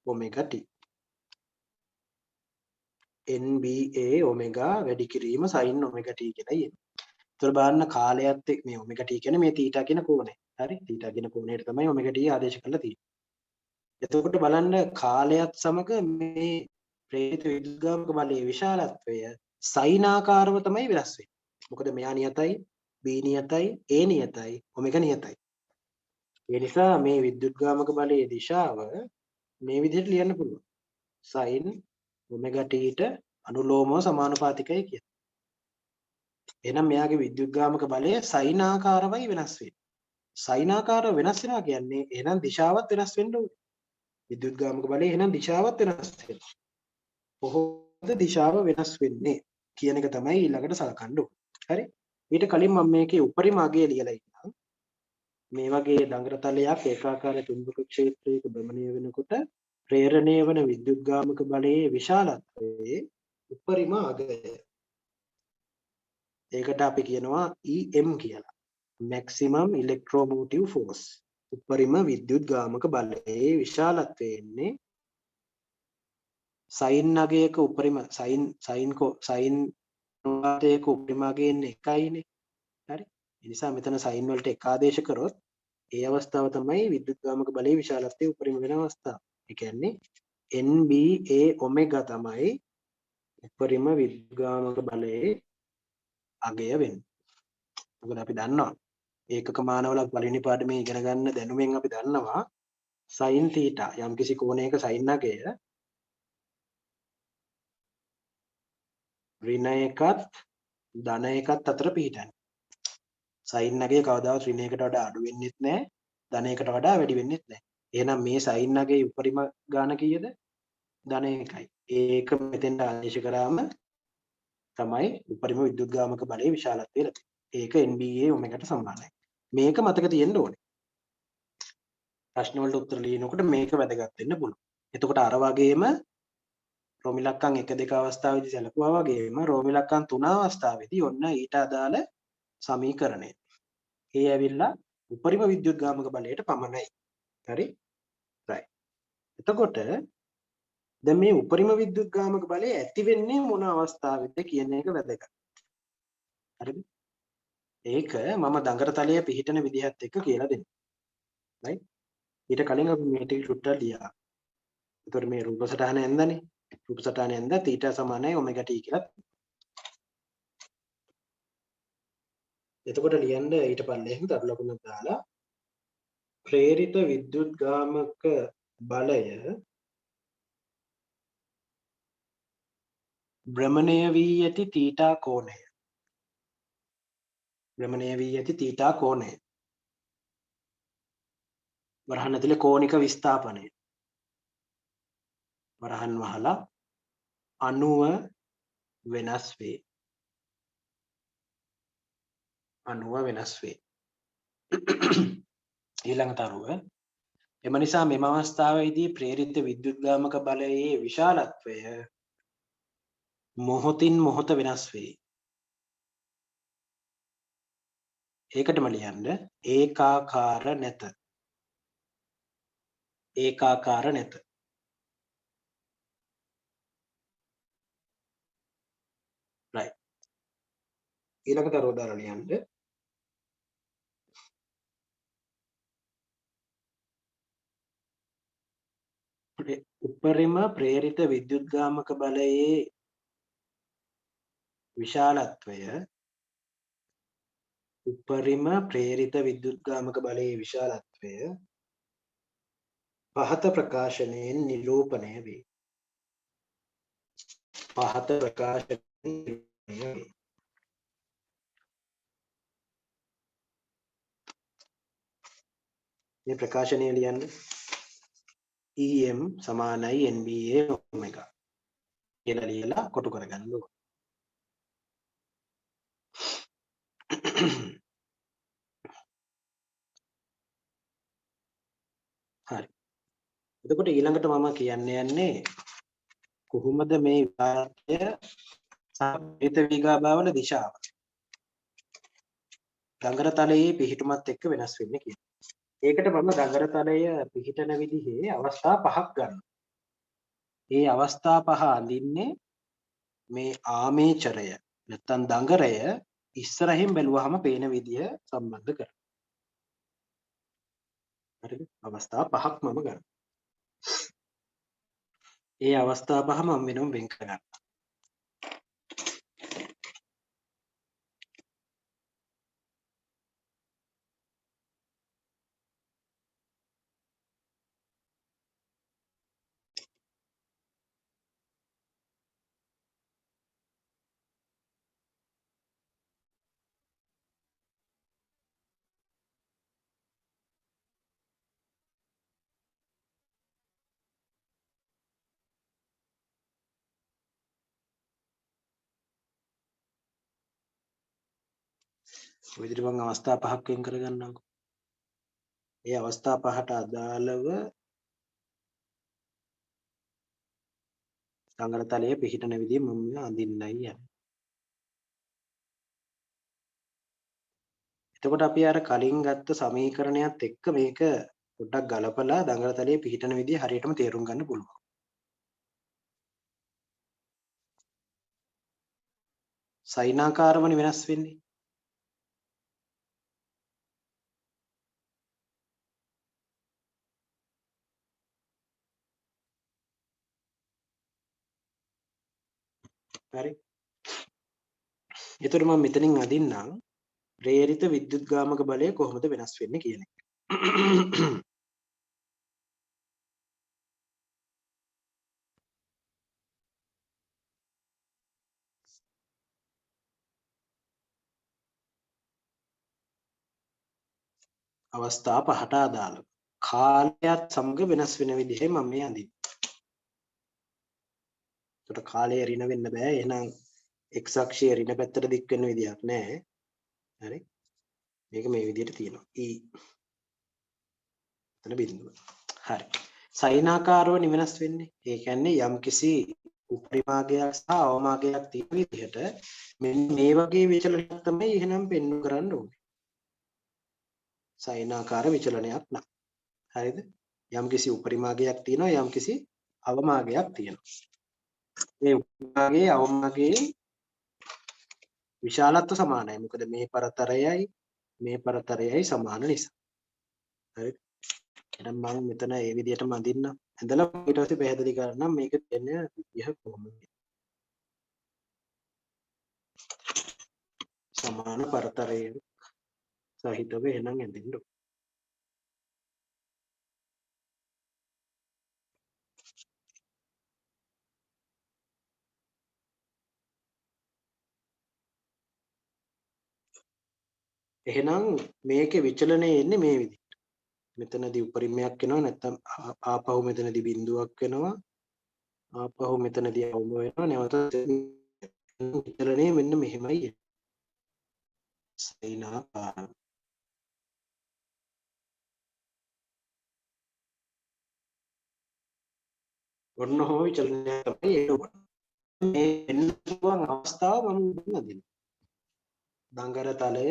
ඔමෙගා t. NBA ඔමෙගා වැඩි කිරීම sin ඔමෙගා t කියලා එන්නේ. ඒතර බලන්න කාලයත් එක්ක මේ ඔමෙගා t කියන්නේ මේ θ කියන කෝණය. හරි? θ කියන කෝණයට තමයි ඔමෙගා t ආදේශ කරලා තියෙන්නේ. එතකොට බලන්න කාලයත් සමග මේ ප්‍රේරිත විද්‍යුත්ගාමක බලයේ විශාලත්වය sin ආකාරව තමයි වෙනස් වෙන්නේ. මොකද මෙයා නියතයි, B නියතයි, A නියතයි, ඔමෙගා නියතයි. ඒ නිසා මේ විද්‍යුත්ගාමක බලයේ දිශාව මේ විදිහට ලියන්න පුළුවන්. sin ඔමෙගා t ට අනුලෝමව සමානුපාතිකයි කියලා. එහෙනම් මෙයාගේ විද්‍යුත්ගාමක බලය sin ආකාරවයි වෙනස් වෙන්නේ. sin ආකාරව වෙනස් වෙනවා කියන්නේ එහෙනම් දිශාවත් වෙනස් වෙන්න ඕනේ. විද්‍යුත්ගාමක බලය එහෙනම් දිශාවත් වෙනස් වෙනවා. කොහොමද දිශාව වෙනස් වෙන්නේ කියන එක තමයි ඊළඟට සලකන්න ඕනේ. හරි? ඊට කලින් මම මේකේ උපරිම අගය ලියලා ඉන්නවා. මේ වගේ දඟර තලයක් ඒකාකාර චුම්බක ක්ෂේත්‍රයක භ්‍රමණය වෙනකොට ප්‍රේරණය වන විද්‍යුත්ගාමක බලයේ විශාලත්වයේ උපරිම අගය. ඒකට අපි කියනවා EM කියලා. maximum electromotive force. උපරිම විද්‍යුත්ගාමක බලයේ විශාලත්වය එන්නේ sin අගයක උපරිම sin අගයක උපරිම අගය එන්නේ 1යිනේ. හරි? ඒ නිසා මෙතන sin වලට එක ආදේශ කරොත් ඒ අවස්ථාව තමයි විද්‍යුත්ගාමක බලයේ විශාලත්වයේ උපරිම වෙන අවස්ථාව. ඒ කියන්නේ NBA ඔමෙගා තමයි උපරිම විද්‍යුත්ගාමක බලයේ අගය වෙන්නේ. මොකද අපි දන්නවා ඒකක මානවල පළවෙනි පාඩමේ ඉගෙන ගන්න දැනුමෙන් අපි දන්නවා sin θ යම්කිසි කෝණයක sin අගය ඍණ එකත් ධන එකත් අතර පිහිටන්නේ. sin අගය කවදාවත් ඍණයකට වඩා අඩු වෙන්නෙත් නැහැ, ධනයකට වඩා වැඩි වෙන්නෙත් නැහැ. එහෙනම් මේ sin අගයේ උපරිම ගාණ කීයද? ධන 1යි. ඒක මෙතෙන්ට ආදේශ කරාම තමයි උපරිම විද්‍යුත්ගාමක බලයේ විශාලත්වය ලැබෙන්නේ. ඒක NBA ඔමෙගාට සමානයි. මේක මතක තියෙන්න ඕනේ. ප්‍රශ්න වලට උත්තර ලියනකොට මේක වැදගත් වෙන්න පුළුවන්. එතකොට අර වගේම රෝමිලක්කම් 1 2 අවස්ථාවේදී සැලකුවා වගේම රෝමිලක්කම් 3 අවස්ථාවේදී ඔන්න ඊට අදාළ සමීකරණය. ඒ ඇවිල්ලා උපරිම විද්‍යුත්ගාමක බලයට පමණයි. හරි? right. එතකොට දැන් මේ උපරිම විද්‍යුත්ගාමක බලය ඇති වෙන්නේ මොන අවස්ථාවෙද කියන එක වැදගත්. හරිද? ඒක මම දඟරතලයේ පිහිටන විදිහත් එක්ක කියලා දෙන්න. right? ඊට කලින් අපි මේ ටික චුට්ටක් ලියලා. එතකොට මේ රූප සටහන ඇඳනේ. රූප සටහන ඇඳ θ සමානයි ඔමෙගා t කියලා. එතකොට ලියන්න ඊට පල්ලෙහෙන් දරු ලකුණක් දාලා ප්‍රේරිත විද්‍යුත්ගාමක බලය භ්‍රමණය වී ඇති θ කෝණය. භ්‍රමණය වී ඇති θ කෝණය. වරහන් ඇතුලේ කෝණික විස්ථාපනය. වරහන් වහලා අණුව වෙනස් වේ. අණුව වෙනස් වේ. ඊළඟ තරුව එම නිසා මෙම අවස්ථාවේදී ප්‍රේරිත විද්‍යුත්ගාමක බලයේ විශාලත්වය මොහොතින් මොහොත වෙනස් වේ. ඒකටම ලියන්න ඒකාකාර නැත. ඒකාකාර නැත. right. ඊළඟ තරුව දාලා ලියන්න උපරිම ප්‍රේරිත විද්‍යුත්ගාමක බලයේ විශාලත්වය උපරිම ප්‍රේරිත විද්‍යුත්ගාමක බලයේ විශාලත්වය පහත ප්‍රකාශනයෙන් නිරූපණය වේ. පහත ප්‍රකාශනයෙන් නිරූපණය වේ. මේ ප්‍රකාශනය ලියන්න EM සමානයි NBA ඔමෙගා කියලා ලියලා කොටු කරගන්න ඕන. හරි. එතකොට ඊළඟට මම කියන්න යන්නේ කොහොමද මේ විකාරය සාපේත විගාභාවන දිශාව දඟරතලයේ පිහිටුමත් එක්ක වෙනස් වෙන්නේ කියලා. ඒකට මම දඟරතලය පිහිටන විදිහේ අවස්ථා පහක් ගන්නවා. මේ අවස්ථා පහ අඳින්නේ මේ ආමේචරය නැත්තම් දඟරය ඉස්සරහින් බැලුවහම පේන විදිය සම්බන්ධ කරලා. හරිද? අවස්ථා පහක් මම ගන්නවා. ඒ අවස්ථා පහ මම වෙනම වෙන් කරගන්නවා. ඔය විදිහට මම අවස්ථා පහක් වෙන් කරගන්නම්කෝ. ඒ අවස්ථා පහට අදාළව දඟරතලයේ පිහිටන විදිය මම අඳින්නයි යන්නේ. එතකොට අපි අර කලින් ගත්ත සමීකරණයත් එක්ක මේක පොඩ්ඩක් ගලපලා දඟරතලයේ පිහිටන විදිය හරියටම තේරුම් ගන්න පුළුවන්. සයිනාකාරවනේ වෙනස් වෙන්නේ. හරි. එතකොට මම මෙතනින් අදින්නම් ප්‍රේරිත විද්‍යුත්ගාමක බලය කොහොමද වෙනස් වෙන්නේ කියන එක. අවස්ථා පහට අදාළව කාලයත් සමග වෙනස් වෙන විදිහයි මම මේ අඳින්නේ. එතකොට කාලය ඍණ වෙන්න බෑ. එහෙනම් x අක්ෂය ඍණ පැත්තට දික් වෙන්න විදියක් නැහැ. හරි. මේක මේ විදිහට තියෙනවා. e එතන බිඳුව. හරි. සයිනාකාරව වෙනස් වෙන්නේ. ඒ කියන්නේ යම්කිසි උපරිමාගයක් සහ අවමාගයක් තියෙන විදිහට මෙන්න මේ වගේ විචලනයක් තමයි එහෙනම් පෙන්වන්න කරන්න ඕනේ. සයිනාකාර විචලනයක් නම්. හරිද? යම්කිසි උපරිමාගයක් තියෙනවා යම්කිසි අවමාගයක් තියෙනවා. මේ උපරිමාගයේ අවමාගයේ විශාලත්ව සමානයි. මොකද මේ පරතරයයි සමාන නිසා. හරිද? එහෙනම් මම මෙතන මේ විදිහටම අඳින්න. ඇඳලා ඊට පස්සේ පැහැදිලි කරන්නම් මේක කියන්නේ විදිහ කොහොමද. සමාන පරතරය සහිතව එහෙනම් ඇඳින්න. එහෙනම් මේකේ විචලනය එන්නේ මේ විදිහට. මෙතනදී උපරිමයක් වෙනවා නැත්නම් ආපහු මෙතනදී බිඳුවක් වෙනවා. ආපහු මෙතනදී අවම වෙනවා. නැවත විචලනය මෙන්න මෙහෙමයි එන්නේ. සයිනාකාර. ඔන්න හොය විචලනය තමයි ඒක. මේ එන්න පුළුවන් අවස්ථාව මම දෙන්නම්. දංගර තලය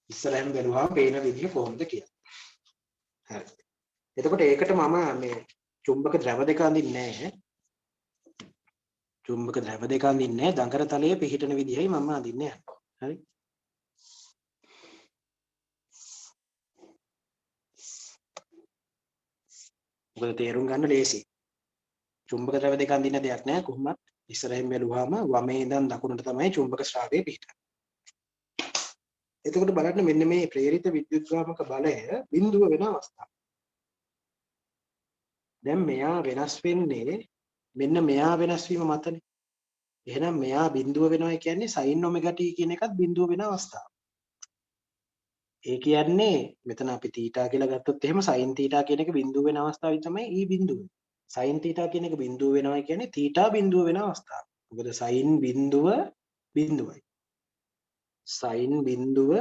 ඉස්සරහින් බැලුවාම පේන විදිහ කොහොමද කියලා. හරි. එතකොට ඒකට මම මේ චුම්බක ද්‍රව දෙක අඳින්නේ නැහැ. චුම්බක ද්‍රව දෙක අඳින්නේ නැහැ. දංගර තලයේ පිහිටන විදිහයි මම අඳින්නේ. හරි. මොකද තේරුම් ගන්න ලේසි. චුම්බක ද්‍රව දෙක අඳින්න දෙයක් නැහැ. කොහොමත් ඉස්සරහින් බැලුවාම වමේ ඉඳන් දකුණට තමයි චුම්බක ශ්‍රාවය පිහිටන්නේ. එතකොට බලන්න මෙන්න මේ ප්‍රේරිත විද්‍යුත්ගාමක බලය බිඳුව වෙන අවස්ථාව. දැන් මෙයා වෙනස් වෙන්නේ මෙන්න මෙයා වෙනස් වීම මතනේ. එහෙනම් මෙයා බිඳුව වෙනවා කියන්නේ sin omega t කියන එකත් බිඳුව වෙන අවස්ථාව. ඒ කියන්නේ මෙතන අපි θ කියලා ගත්තොත් එහෙම sin θ කියන එක බිඳුව වෙන අවස්ථාවයි තමයි ඊ බිඳුව. sin θ කියන එක බිඳුව වෙනවා කියන්නේ θ බිඳුව වෙන අවස්ථාව. මොකද sin බිඳුව බිඳුවයි. sin බිඳුව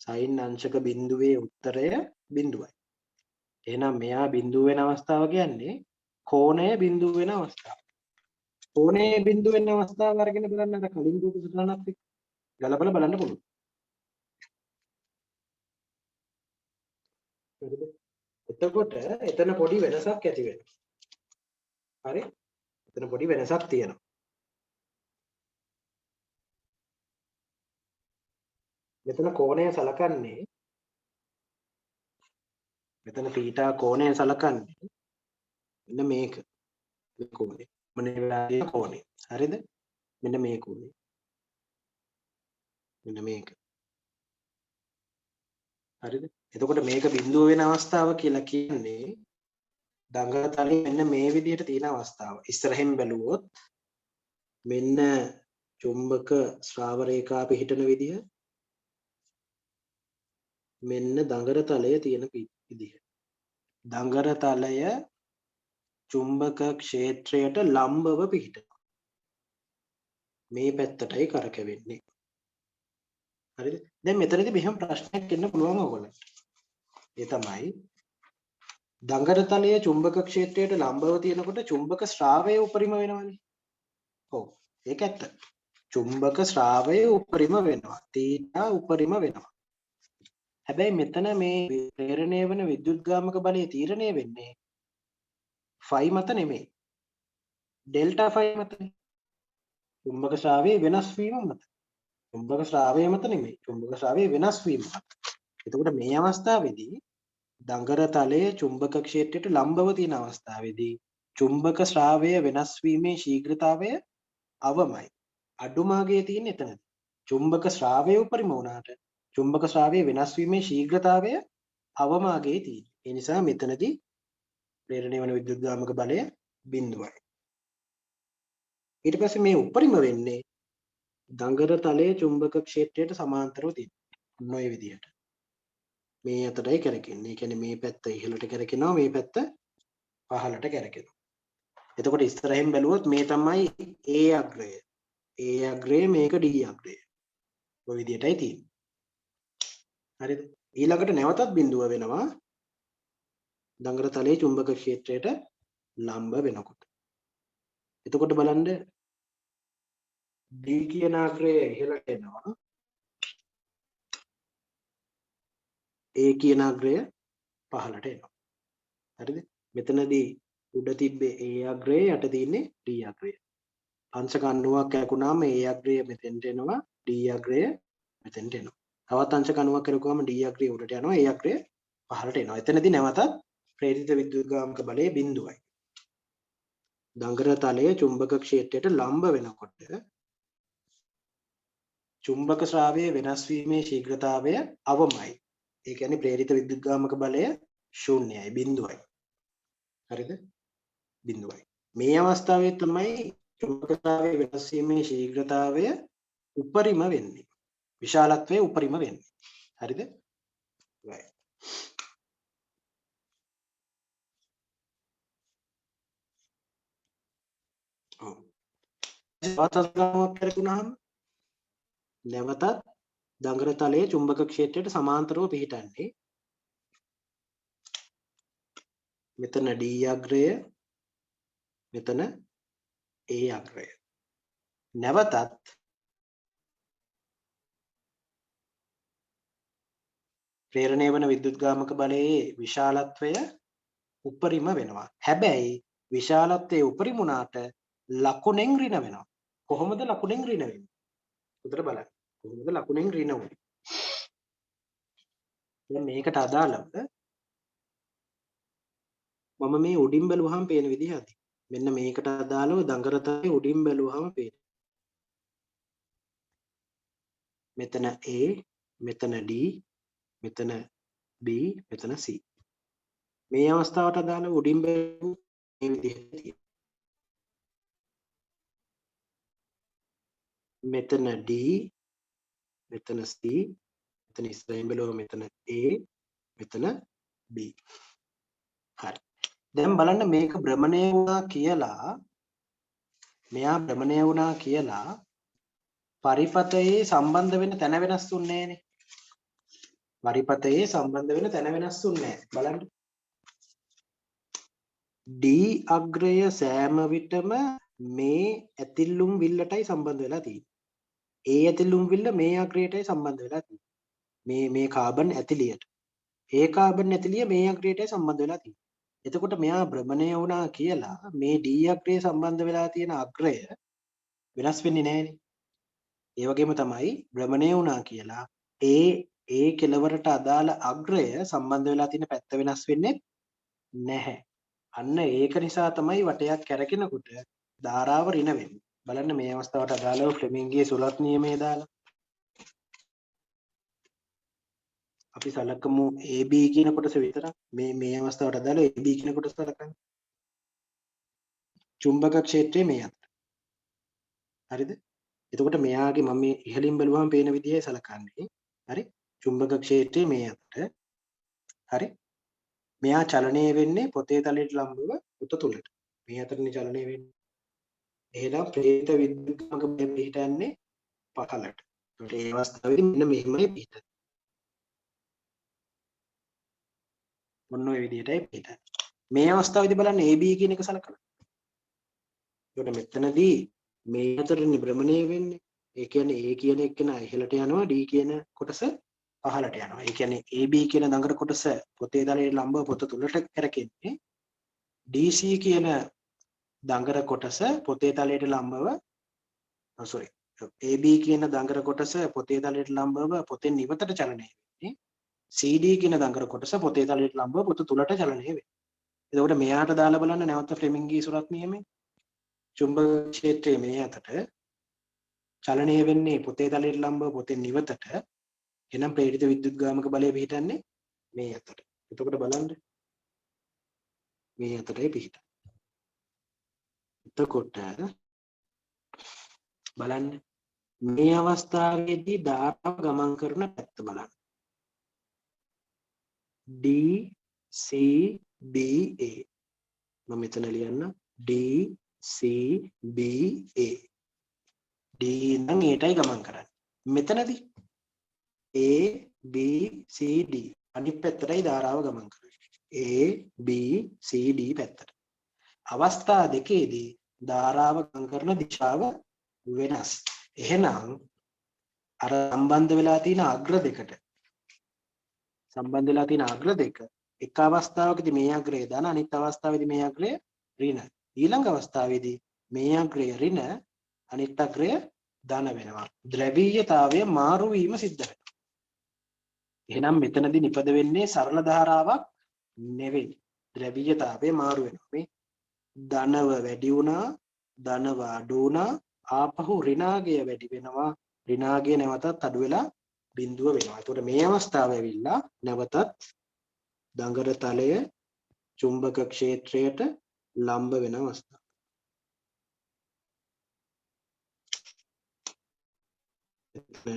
sin අංශක බිඳුවේ උත්තරය බිඳුවයි. එහෙනම් මෙයා බිඳුව වෙන අවස්ථාව කියන්නේ කෝණය බිඳුව වෙන අවස්ථාව. කෝණය බිඳුව වෙන අවස්ථාව අරගෙන බලන්න අර කලින් දුක සටහනක් එක්ක ගලපලා බලන්න පුළුවන්. හරිද? එතකොට එතන පොඩි වෙනසක් ඇති වෙනවා. හරි? එතන පොඩි වෙනසක් තියෙනවා. මෙතන කෝණය සලකන්නේ මෙතන θ කෝණය සලකන්නේ මෙන්න මේක. මේ කෝණය. මොනේ වෙලාවේ කෝණය. හරිද? මෙන්න මේ කෝණය. මෙන්න මේක. හරිද? එතකොට මේක බිඳුව වෙන අවස්ථාව කියලා කියන්නේ දඟල තලයේ මෙන්න මේ විදිහට තියෙන අවස්ථාව. ඉස්සරහින් බැලුවොත් මෙන්න චුම්බක ශ්‍රාව රේඛා පිහිටන විදිහ මෙන්න දඟර තලයේ තියෙන විදිහ. දඟර තලය චුම්බක ක්ෂේත්‍රයට ලම්බව පිහිටනවා. මේ පැත්තටයි කරකැවෙන්නේ. හරිද? දැන් මෙතනදී මෙහෙම ප්‍රශ්නයක් එන්න පුළුවන් ඔයගොල්ලන්ට. ඒ තමයි දඟර තලයේ චුම්බක ක්ෂේත්‍රයට ලම්බව තියෙනකොට චුම්බක ශ්‍රාවය උපරිම වෙනවනේ. ඔව්. ඒක ඇත්ත. චුම්බක ශ්‍රාවය උපරිම වෙනවා. θ උපරිම වෙනවා. හැබැයි මෙතන මේ ප්‍රේරණය වෙන විද්‍යුත්ගාමක බලය තීරණය වෙන්නේ ෆයි මත නෙමෙයි. ඩෙල්ටා ෆයි මතනේ. චුම්බක ශ්‍රාවයේ වෙනස් වීම මත. චුම්බක ශ්‍රාවය මත නෙමෙයි. චුම්බක ශ්‍රාවයේ වෙනස් වීම මත. එතකොට මේ අවස්ථාවේදී දඟර තලයේ චුම්බක ක්ෂේත්‍රයට ලම්බව තියෙන අවස්ථාවේදී චුම්බක ශ්‍රාවය වෙනස් වීමේ ශීඝ්‍රතාවය අවමයි. අඩුමාගේ තියෙන එතනදී. චුම්බක ශ්‍රාවය උපරිම වුණාට චුම්බක ශ්‍රාවයේ වෙනස් වීමේ ශීඝ්‍රතාවය අවමාගේ තියෙන. ඒ නිසා මෙතනදී ප්‍රේරණය වන විද්‍යුත්ගාමක බලය බිඳුවයි. ඊට පස්සේ මේ උපරිම වෙන්නේ දඟර තලයේ චුම්බක ක්ෂේත්‍රයට සමාන්තරව තියෙන. නොයේ විදිහට. මේ අතරයි කරකෙන්නේ. ඒ කියන්නේ මේ පැත්ත ඉහළට කරකිනවා මේ පැත්ත පහළට කරකිනවා. එතකොට ඉස්සරහින් බැලුවොත් මේ තමයි A අග්‍රය. A අග්‍රය මේක D අග්‍රය. ඔය විදිහටයි තියෙන්නේ. හරිද? ඊළඟට නැවතත් බිඳුව වෙනවා දඟර තලයේ චුම්බක ක්ෂේත්‍රයට ලම්බ වෙනකොට. එතකොට බලන්න D කියන අග්‍රය ඉහළට එනවා. A කියන අග්‍රය පහළට එනවා. හරිද? මෙතනදී උඩ තිබ්බේ A අග්‍රය යට තියෙන්නේ D අග්‍රය. අංශක 90ක් කැකුණාම A අග්‍රය මෙතෙන්ට එනවා D අග්‍රය මෙතෙන්ට එනවා. තවත් අංශක 90ක් කරකුවාම D අග්‍රය උඩට යනවා A අග්‍රය පහළට එනවා. එතනදී නැවතත් ප්‍රේරිත විද්‍යුත්ගාමක බලය බිඳුවයි. දඟර තලය චුම්බක ක්ෂේත්‍රයට ලම්බ වෙනකොට චුම්බක ශ්‍රාවයේ වෙනස් වීමේ ශීඝ්‍රතාවය අවමයි. ඒ කියන්නේ ප්‍රේරිත විද්‍යුත්ගාමක බලය ශූන්‍යයි බිඳුවයි. හරිද? බිඳුවයි. මේ අවස්ථාවේ තමයි චුම්බක ශ්‍රාවයේ වෙනස් වීමේ ශීඝ්‍රතාවය උපරිම වෙන්නේ. විශාලත්වයේ උපරිම වෙන්නේ. හරිද? right. ඔව්. කරකුණාම නැවතත් දඟර තලයේ චුම්බක ක්ෂේත්‍රයට සමාන්තරව පිහිටන්නේ. මෙතන D අග්‍රය මෙතන A අග්‍රය. නැවතත් ප්‍රේරණය වන විද්‍යුත්ගාමක බලයේ විශාලත්වය උපරිම වෙනවා. හැබැයි විශාලත්වයේ උපරිම වුණාට ලකුණෙන් ඍණ වෙනවා. කොහොමද ලකුණෙන් ඍණ වෙන්නේ? උතර බලන්න. කොහොමද ලකුණෙන් ඍණ වෙන්නේ? දැන් මේකට අදාළව මම මේ උඩින් බැලුවහම පේන විදිහ ඇති. මෙන්න මේකට අදාළව දඟර තලයේ උඩින් බැලුවහම පේන. මෙතන A, මෙතන D, මෙතන B, මෙතන C. මේ අවස්ථාවට අදාළව උඩින් බැලුවොත් මේ විදිහට තියෙනවා. මෙතන D, මෙතන C, මෙතන ඉස්සරහින් බැලුවම මෙතන A, මෙතන B. හරි. දැන් බලන්න මේක භ්‍රමණය වුණා කියලා මෙයා භ්‍රමණය වුණා කියලා පරිපතයේ සම්බන්ධ වෙන තැන වෙනස් වුන්නේ නැහනේ. පරිපතයේ සම්බන්ධ වෙන තැන වෙනස් වුන්නේ නැහැ. බලන්න. D අග්‍රය සෑම විටම මේ ඇතිල්ලුම් විල්ලටයි සම්බන්ධ වෙලා තියෙන්නේ. A ඇතිල්ලුම් විල්ල මේ අග්‍රයටයි සම්බන්ධ වෙලා තියෙන්නේ. මේ කාබන් ඇතිලියට. A කාබන් ඇතිලිය මේ අග්‍රයටයි සම්බන්ධ වෙලා තියෙන්නේ. එතකොට මෙයා භ්‍රමණය වුණා කියලා මේ D අග්‍රයේ සම්බන්ධ වෙලා තියෙන අග්‍රය වෙනස් වෙන්නේ නැහැනේ. ඒ වගේම තමයි භ්‍රමණය වුණා කියලා ඒ කෙලවරට අදාළ අග්‍රය සම්බන්ධ වෙලා තියෙන පැත්ත වෙනස් වෙන්නේ නැහැ. අන්න ඒක නිසා තමයි වටයක් කැරකෙනකොට ධාරාව ඍණ වෙන්නේ. බලන්න මේ අවස්ථාවට අදාළව ෆ්ලෙමින්ගේ සුලත් නියමය දාලා අපි සලකමු AB කියන කොටස විතරක්. මේ අවස්ථාවට අදාළව AB කියන කොටස සලකන්න. චුම්බක ක්ෂේත්‍රයේ මේ අතර. හරිද? එතකොට මෙයාගේ මම මේ ඉහළින් බැලුවම පේන විදිහයි සලකන්නේ. හරි? චුම්බක ක්ෂේත්‍රයේ මේ අතර. හරි? මෙයා චලනය වෙන්නේ පොතේ තලයට ලම්බව පොත තුලට. මේ අතරනේ චලනය වෙන්නේ. එහෙනම් ප්‍රේරිත විද්‍යුත්ගාමක බලය පිහිටන්නේ පහළට. ඒකට ඒ අවස්ථාවේදී මෙන්න මෙහිමයි පිහිටන්නේ. මොන ඔය විදිහටයි පිහිටන්නේ. මේ අවස්ථාවේදී බලන්න AB කියන එක සලකලා. ඒකට මෙතනදී මේ අතරනේ භ්‍රමණය වෙන්නේ. ඒ කියන්නේ A කියන එක්කෙනා ඉහළට යනවා D කියන කොටස පහළට යනවා. ඒ කියන්නේ AB කියන දඟර කොටස පොතේ තලයට ලම්බව පොත තුලට කරකෙන්නේ. DC කියන දඟර කොටස පොතේ තලයට ලම්බව AB කියන දඟර කොටස පොතේ තලයට ලම්බව පොතෙන් ඉවතට චලනය වෙන්නේ. CD කියන දඟර කොටස පොතේ තලයට ලම්බව පොත තුලට චලනය වෙන්නේ. එතකොට මෙයාට දාලා බලන්න නැවත ෆ්ලෙමින්ගේ සුරත් නියමය. චුම්බක ක්ෂේත්‍රයේ මේ අතට චලනය වෙන්නේ පොතේ තලයට ලම්බව පොතෙන් ඉවතට. එනම් ප්‍රේරිත විද්‍යුත්ගාමක බලය පිහිටන්නේ මේ අතට. එතකොට බලන්න මේ අතටයි පිහිටන්නේ. එතකොට බලන්න මේ අවස්ථාවේදී ධාරාව ගමන් කරන පැත්ත බලන්න. D C B A මම මෙතන ලියන්න D C B A D නම් ඒටයි ගමන් කරන්නේ. මෙතනදී A B C D අනිත් පැත්තටයි ධාරාව ගමන් කරන්නේ. A B C D පැත්තට. අවස්ථා දෙකේදී ධාරාව ගමන් කරන දිශාව වෙනස්. එහෙනම් අර සම්බන්ධ වෙලා තියෙන අග්‍ර දෙකට සම්බන්ධ වෙලා තියෙන අග්‍ර දෙක එක් අවස්ථාවකදී මේ අග්‍රය ධන අනිත් අවස්ථාවේදී මේ අග්‍රය ඍණ. ඊළඟ අවස්ථාවේදී මේ අග්‍රය ඍණ අනිත් අග්‍රය ධන වෙනවා. ද්‍රවීයතාවය මාරු වීම සිද්ධ වෙනවා. එහෙනම් මෙතනදී නිපද වෙන්නේ සරල ධාරාවක් නෙවෙයි. ද්‍රවීයතාවය මාරු වෙනවා. මේ ධනව වැඩි වුණා, ධනව අඩු වුණා, ආපහු ඍණාගය වැඩි වෙනවා. ඍණාගය නැවතත් අඩු වෙලා බිඳුව වෙනවා. එතකොට මේ අවස්ථාව ඇවිල්ලා නැවතත් දඟර තලය චුම්බක ක්ෂේත්‍රයට ලම්බ වෙන අවස්ථාව.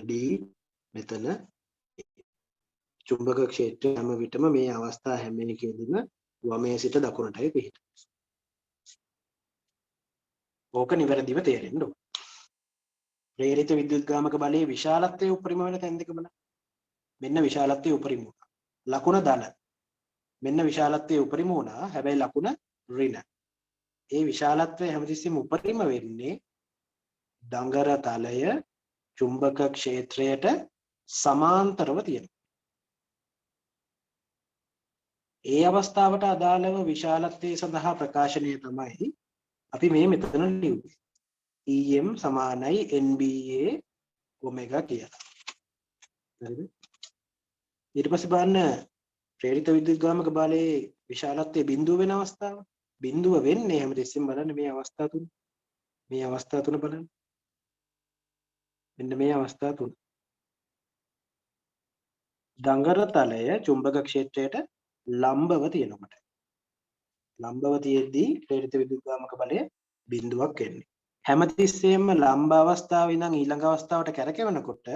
D මෙතන චුම්බක ක්ෂේත්‍රය හැම විටම මේ අවස්ථා හැම එකෙදිම වමේ සිට දකුණටයි පිහිට. ඕක නිවැරදිව තේරෙන්න ඕන. ප්‍රේරිත විද්‍යුත්ගාමක බලයේ විශාලත්වයේ උපරිම වෙන තැන් දෙක බලන්න. මෙන්න විශාලත්වයේ උපරිම වුණා. ලකුණ ධන. මෙන්න විශාලත්වයේ උපරිම වුණා. හැබැයි ලකුණ ඍණ. ඒ විශාලත්වය හැමතිස්සෙම උපරිම වෙන්නේ දඟර තලය චුම්බක ක්ෂේත්‍රයට සමාන්තරව තියෙනවා. ඒ අවස්ථාවට අදාළව විශාලත්වයේ සඳහා ප්‍රකාශනය තමයි අපි මේ මෙතන ලියුවේ. EM සමානයි NBA ඔමෙගා කියලා. හරිද? ඊට පස්සේ බලන්න ප්‍රේරිත විද්‍යුත්ගාමක බලයේ විශාලත්වයේ බිඳුව වෙන අවස්ථාව. බිඳුව වෙන්නේ හැමතිස්සෙම බලන්න මේ අවස්ථා තුන. මේ අවස්ථා තුන බලන්න. මෙන්න මේ අවස්ථා තුන. දඟර තලය චුම්බක ක්ෂේත්‍රයට ලම්බව තියෙනකොට. ලම්බව තියෙද්දී ප්‍රේරිත විද්‍යුත්ගාමක බලය බිඳුවක් එන්නේ. හැමතිස්සෙම ලම්බ අවස්ථාවේ ඉඳන් ඊළඟ අවස්ථාවට කැරකෙනකොට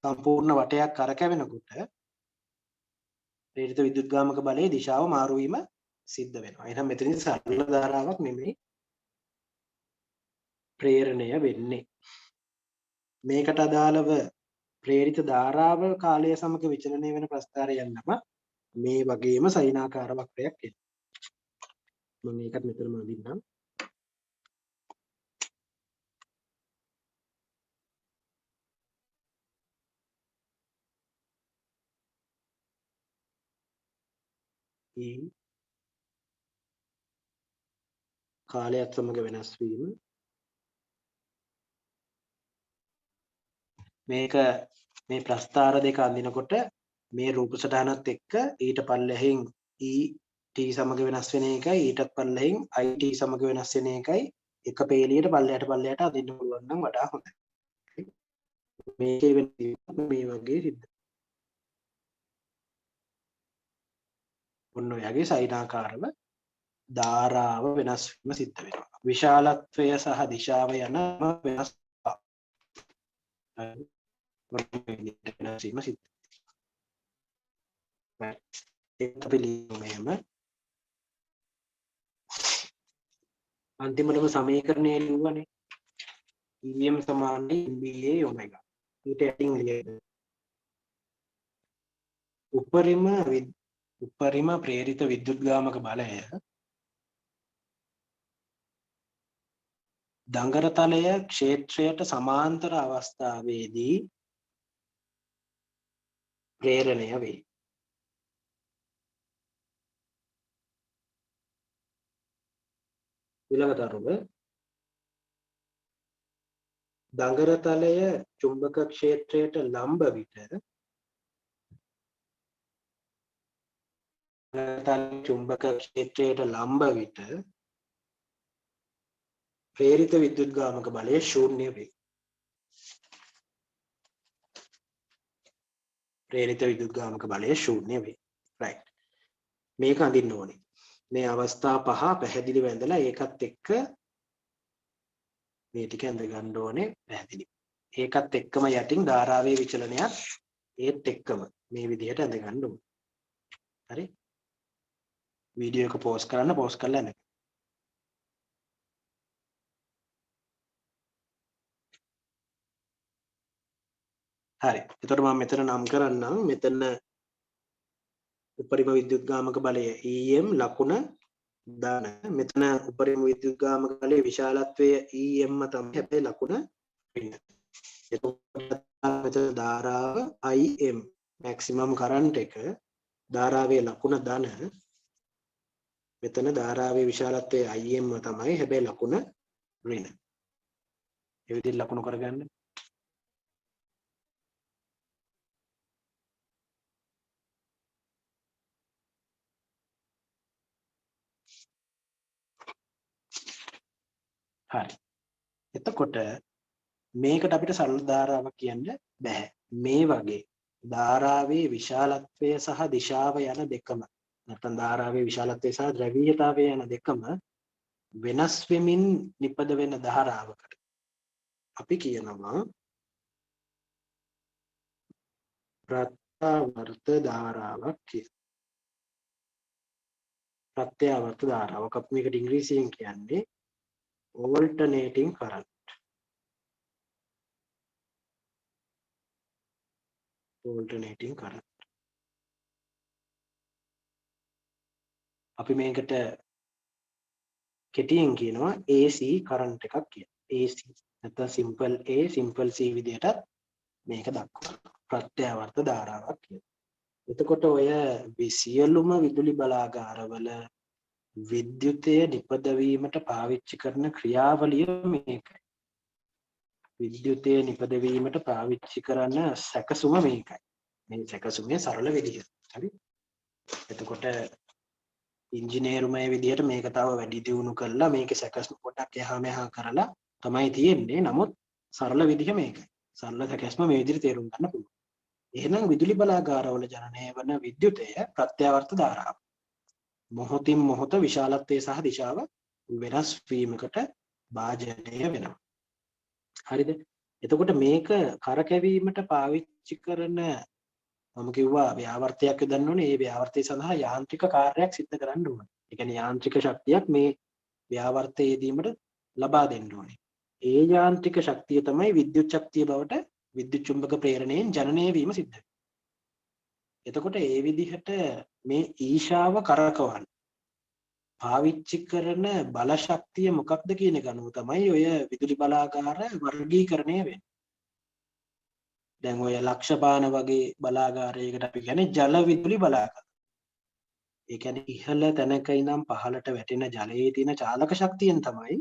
සම්පූර්ණ වටයක් කරකැවෙනකොට ප්‍රේරිත විද්‍යුත්ගාමක බලයේ දිශාව මාරු වීම සිද්ධ වෙනවා. එහෙනම් මෙතනින් සරල ධාරාවක් නෙමෙයි ප්‍රේරණය වෙන්නේ. මේකට අදාළව ප්‍රේරිත ධාරාව කාලය සමග විචලනය වෙන ප්‍රස්ථාරය යන්නම මේ වගේම සයිනාකාර වක්‍රයක් එනවා. මම මේකත් මෙතනම අඳින්නම්. කාලයත් සමග වෙනස් වීම මේක මේ ප්‍රස්ථාර දෙක අඳිනකොට මේ රූප සටහනත් එක්ක ඊට පල්ලෙහින් t සමග වෙනස් වෙන එකයි ඊටත් පල්ලෙහින් it සමග වෙනස් වෙන එකයි එක පේලියට පල්ලයට අදින්න පුළුවන් නම් වඩා හොඳයි. මේකේ වෙන්නේ මේ වගේ සිද්ධ. ඔන්න ඔයගේ සයිනාකාරව ධාරාව වෙනස් වීම සිද්ධ වෙනවා. විශාලත්වය සහ දිශාව යන වෙනස් වීම සිද්ධ. ඒක පිළිගැනීම අන්තිමටම සමීකරණය ලියුවනේ. EM සමානයි NBA ඔමෙගා. ඊට යටින් ලියන්න. උපරිම ප්‍රේරිත විද්‍යුත්ගාමක බලය දඟර තලය ක්ෂේත්‍රයට සමාන්තර අවස්ථාවේදී ප්‍රේරණය වේ. ඊළඟ තරුව දඟර තලය චුම්බක ක්ෂේත්‍රයට ලම්බ විට චුම්බක ක්ෂේත්‍රයට ලම්බ විට ප්‍රේරිත විද්‍යුත්ගාමක බලය ශූන්‍ය වේ. ප්‍රේරිත විද්‍යුත්ගාමක බලය ශූන්‍ය වේ. right. මේක අඳින්න ඕනේ. මේ අවස්ථා පහ පැහැදිලිව ඇඳලා ඒකත් එක්ක මේ ටික ඇඳ ගන්න ඕනේ පැහැදිලි. ඒකත් එක්කම යටින් ධාරාවේ විචලනයත් ඒත් එක්කම මේ විදිහට ඇඳ ගන්න ඕනේ. හරි? වීඩියෝ එක පෝස් කරන්න පෝස් කරලා එන්න. හරි. එතකොට මම මෙතන නම් කරන්නම්. මෙතන උපරිම විද්‍යුත්ගාමක බලය EM ලකුණ ධන. මෙතන උපරිම විද්‍යුත්ගාමක බලයේ විශාලත්වය EM තමයි. හැබැයි ලකුණ ඍණ. එතකොට මෙතන ධාරාව IM maximum current එක ධාරාවේ ලකුණ ධන මෙතන ධාරාවේ විශාලත්වය im තමයි හැබැයි ලකුණ ඍණ. ඒ විදිහට ලකුණු කරගන්න. හරි. එතකොට මේකට අපිට සරල ධාරාවක් කියන්න බෑ. මේ වගේ ධාරාවේ විශාලත්වය සහ දිශාව යන දෙකම නැත්නම් ධාරාවේ විශාලත්වය සහ ද්‍රවීයතාවය යන දෙකම වෙනස් වෙමින් නිපද වෙන ධාරාවකට අපි කියනවා ප්‍රත්‍යාවර්ත ධාරාවක් කියලා. ප්‍රත්‍යාවර්ත ධාරාවක් අපි මේකට ඉංග්‍රීසියෙන් කියන්නේ alternating current. alternating current. අපි මේකට කෙටියෙන් කියනවා AC current එකක් කියලා. AC නැත්නම් simple A simple C විදිහටත් මේක දක්වනවා. ප්‍රත්‍යාවර්ත ධාරාවක් කියලා. එතකොට ඔය සියලුම විදුලි බලාගාරවල විද්‍යුතය නිපදවීමට පාවිච්චි කරන ක්‍රියාවලිය මේකයි. විද්‍යුතය නිපදවීමට පාවිච්චි කරන සැකසුම මේකයි. මේ සැකසුමේ සරල විදිහ. හරි. එතකොට ඉංජිනේරුමය විදිහට මේක තව වැඩි දියුණු කරලා මේකේ සැකසුම පොඩ්ඩක් එහා මෙහා කරලා තමයි තියෙන්නේ. නමුත් සරල විදිහ මේකයි. සරල සැකස්ම මේ විදිහට තේරුම් ගන්න පුළුවන්. එහෙනම් විදුලි බලාගාරවල ජනනය වන විද්‍යුතය ප්‍රත්‍යාවර්ත ධාරාවක්. මොහොතින් මොහොත විශාලත්වය සහ දිශාව වෙනස් වීමකට භාජනය වෙනවා. හරිද? එතකොට මේක කරකැවීමට පාවිච්චි කරන මම කිව්වා ව්‍යාවර්තයක් යොදන්න ඕනේ. ඒ ව්‍යාවර්තය සඳහා යාන්ත්‍රික කාර්යයක් සිදු කරන්න ඕනේ. ඒ කියන්නේ යාන්ත්‍රික ශක්තියක් මේ ව්‍යාවර්තයේදීමට ලබා දෙන්න ඕනේ. ඒ යාන්ත්‍රික ශක්තිය තමයි විද්‍යුත් ශක්තිය බවට විද්‍යුත් චුම්බක ප්‍රේරණයෙන් ජනනය වීම සිද්ධ වෙන්නේ. එතකොට ඒ විදිහට මේ ඊශාව කරකවන්න පාවිච්චි කරන බල ශක්තිය මොකක්ද කියන එක අනුව තමයි ඔය විදුලි බලාගාර වර්ගීකරණය වෙන්නේ. දැන් ඔය ලක්ෂපාන වගේ බලාගාරයකට අපි කියන්නේ ජල විදුලි බලාගාර. ඒ කියන්නේ ඉහළ තැනක ඉඳන් පහළට වැටෙන ජලයේ තියෙන චාලක ශක්තියෙන් තමයි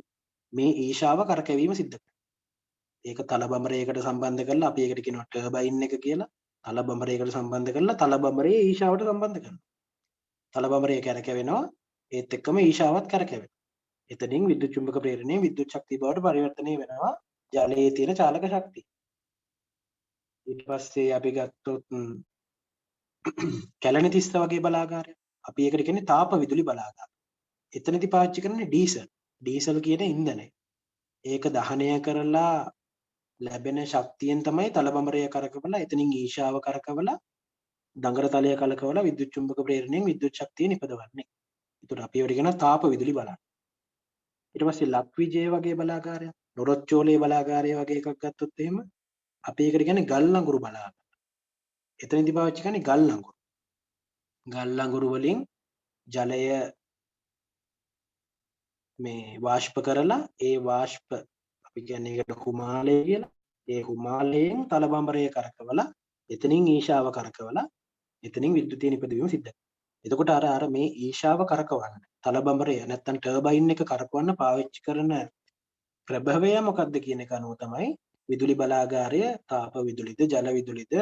මේ ඊශාව කරකැවීම සිද්ධ වෙන්නේ. ඒක තලබඹරයකට සම්බන්ධ කරලා අපි ඒකට කියනවා ටර්බයින් එක කියලා. තලබඹරයකට සම්බන්ධ කරලා තලබඹරේ ඊශාවට සම්බන්ධ කරනවා. තලබඹරය කරකැවෙනවා ඒත් එක්කම ඊශාවත් කරකැවෙනවා. එතනින් විද්‍යුත් චුම්බක ප්‍රේරණය විද්‍යුත් ශක්තිය බවට පරිවර්තනය වෙනවා ජලයේ තියෙන චාලක ශක්තිය. ඊට පස්සේ අපි ගත්තොත් කැලණි තිස්ස වගේ බලාගාරය. අපි ඒකට කියන්නේ තාප විදුලි බලාගාර. එතනදී පාවිච්චි කරන්නේ ඩීසල්. ඩීසල් කියන ඉන්ධනය. ඒක දහනය කරලා ලැබෙන ශක්තියෙන් තමයි තලබඹරය කරකවලා එතනින් ඊශාව කරකවලා දඟර තලය කලකවලා විද්‍යුත් චුම්බක ප්‍රේරණයෙන් විද්‍යුත් ශක්තිය නිපදවන්නේ. ඒකට අපි ඒවට කියනවා තාප විදුලි බලාගාර. ඊට පස්සේ ලක්විජය වගේ බලාගාරය, නොරොච්චෝලේ බලාගාරය වගේ එකක් ගත්තොත් එහෙම අපි ඒකට කියන්නේ ගල් ලඟුරු බලාගාර. එතනදී පාවිච්චි කරන්නේ ගල් ලඟුරු. ගල් ලඟුරු වලින් ජලය මේ වාෂ්ප කරලා ඒ වාෂ්ප අපි කියන්නේ ඒකට හුමාලය කියලා. ඒ හුමාලයෙන් තලබඹරය කරකවලා එතනින් ඊශාව කරකවලා එතනින් විද්‍යුතිය නිපදවීම සිද්ධ වෙනවා. එතකොට අර මේ ඊශාව කරකවන්න තලබඹරය නැත්තම් ටර්බයින් එක කරකවන්න පාවිච්චි කරන ප්‍රභවය මොකක්ද කියන එක අනුව තමයි විදුලි බලාගාරය තාප විදුලිද ජල විදුලිද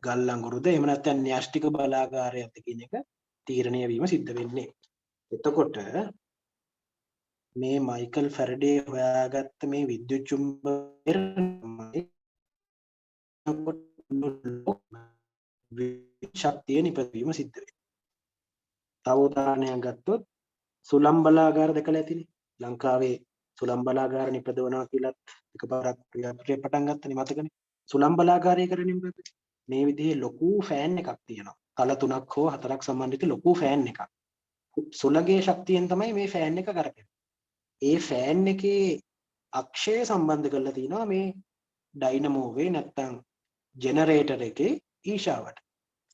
ගල් ලඟුරුද එහෙම නැත්නම් න්‍යෂ්ටික බලාගාරයක්ද කියන එක තීරණය වීම සිද්ධ වෙන්නේ. එතකොට මේ මයිකල් ෆැරඩේ හොයාගත්ත මේ විද්‍යුත් චුම්බකය ශක්තිය නිපදවීම සිද්ධ වෙනවා. තව උදාහරණයක් ගත්තොත් සුළං බලාගාර දැකලා ඇතිනේ. ලංකාවේ සුළං බලාගාර නිපදවනවා කියලත් එකපාරක් ක්‍රියාප්‍රය පටන් ගත්තනේ මතකනේ. සුළං බලාගාරය කරන්නේ මොකද? මේ විදිහේ ලොකු ෆෑන් එකක් තියෙනවා. තල 3ක් හෝ 4ක් සම්බන්ධිත ලොකු ෆෑන් එකක්. සුළඟේ ශක්තියෙන් තමයි මේ ෆෑන් එක කරකැවෙන්නේ. ඒ ෆෑන් එකේ අක්ෂය සම්බන්ධ කරලා තිනවා මේ ඩයිනමෝවේ නැත්තම් ජෙනරේටර් එකේ ඊශාවට.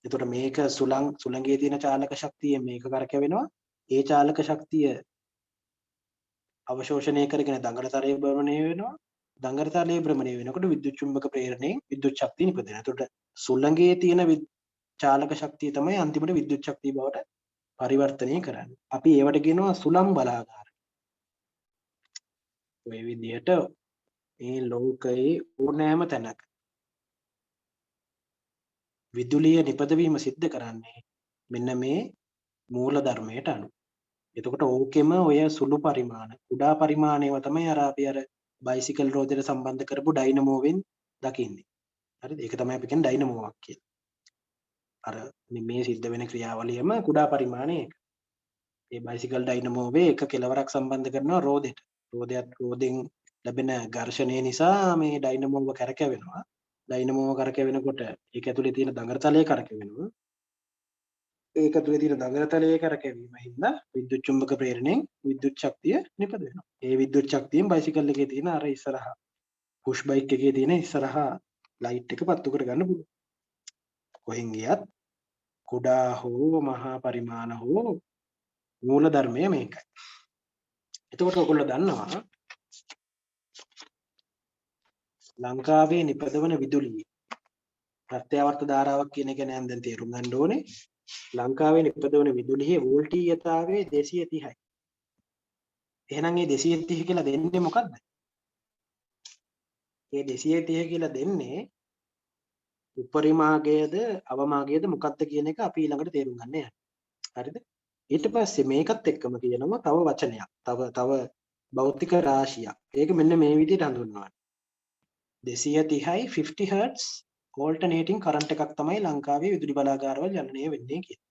එතකොට මේක සුළඟේ තියෙන චාලක ශක්තිය මේක කරකැවෙනවා. ඒ චාලක ශක්තිය අවශෝෂණය කරගෙන දඟරතරයේ භ්‍රමණය වෙනවා. දඟරතරයේ භ්‍රමණය වෙනකොට විද්‍යුත් චුම්බක ප්‍රේරණයෙන් විද්‍යුත් ශක්තිය නිපදවෙනවා. එතකොට සුළඟේ තියෙන චාලක ශක්තිය තමයි අන්තිමට විද්‍යුත් ශක්තිය බවට පරිවර්තනය කරන්නේ. අපි ඒවට කියනවා සුළං බලාගාර. ඔය විදිහට මේ ලෝකයේ ඕනෑම තැනක විදුලිය නිපදවීම සිද්ධ කරන්නේ මෙන්න මේ මූල ධර්මයට අනුව. එතකොට ඕකෙම ඔය සුළු පරිමාණ කුඩා පරිමාණයව තමයි අපි අර බයිසිකල් රෝදයට සම්බන්ධ කරපු ඩයිනමෝවෙන් දකින්නේ. හරිද? ඒක තමයි අපි කියන්නේ ඩයිනමෝවක් කියලා. අර මේ සිද්ධ වෙන ක්‍රියාවලියම කුඩා පරිමාණයක. මේ බයිසිකල් ඩයිනමෝවේ එක කෙලවරක් සම්බන්ධ කරනවා රෝදයට. රෝදෙන් ලැබෙන ඝර්ෂණය නිසා මේ ඩයිනමෝව කරකැවෙනවා. ඩයිනමෝව කරකැවෙනකොට ඒක ඇතුලේ තියෙන දඟරතලය කරකැවෙනවා. ඒක ඇතුලේ තියෙන දඟරතලයේ කරකැවීම හින්දා විද්‍යුත් චුම්බක ප්‍රේරණයෙන් විද්‍යුත් ශක්තිය නිපද වෙනවා. ඒ විද්‍යුත් ශක්තියෙන් බයිසිකල් එකේ තියෙන අර ඉස්සරහා පුෂ් බයික් එකේ තියෙන ඉස්සරහා ලයිට් එක පත්තු කරගන්න පුළුවන්. කොහෙන් ගියත් කුඩා හෝ මහා පරිමාණ හෝ මූල ධර්මය මේකයි. එතකොට ඔයගොල්ලෝ දන්නවා ලංකාවේ නිපදවන විදුලිය ප්‍රත්‍යාවර්ත ධාරාවක් කියන එක නෑම් දැන් තේරුම් ගන්න ඕනේ. ලංකාවේ නිපදවන විදුලියේ වෝල්ටීයතාවය 230යි. එහෙනම් මේ 230 කියලා දෙන්නේ මොකද්ද? මේ 230 කියලා දෙන්නේ උපරිමාගයද අවමාගයද මොකක්ද කියන එක අපි ඊළඟට තේරුම් ගන්න යනවා. හරිද? ඊට පස්සේ මේකත් එක්කම කියනවා තව වචනයක්. තව භෞතික රාශියක්. ඒක මෙන්න මේ විදිහට හඳුන්වනවා. 230යි 50 Hz alternating current එකක් තමයි ලංකාවේ විදුලි බලාගාරවල ජනනය වෙන්නේ කියලා.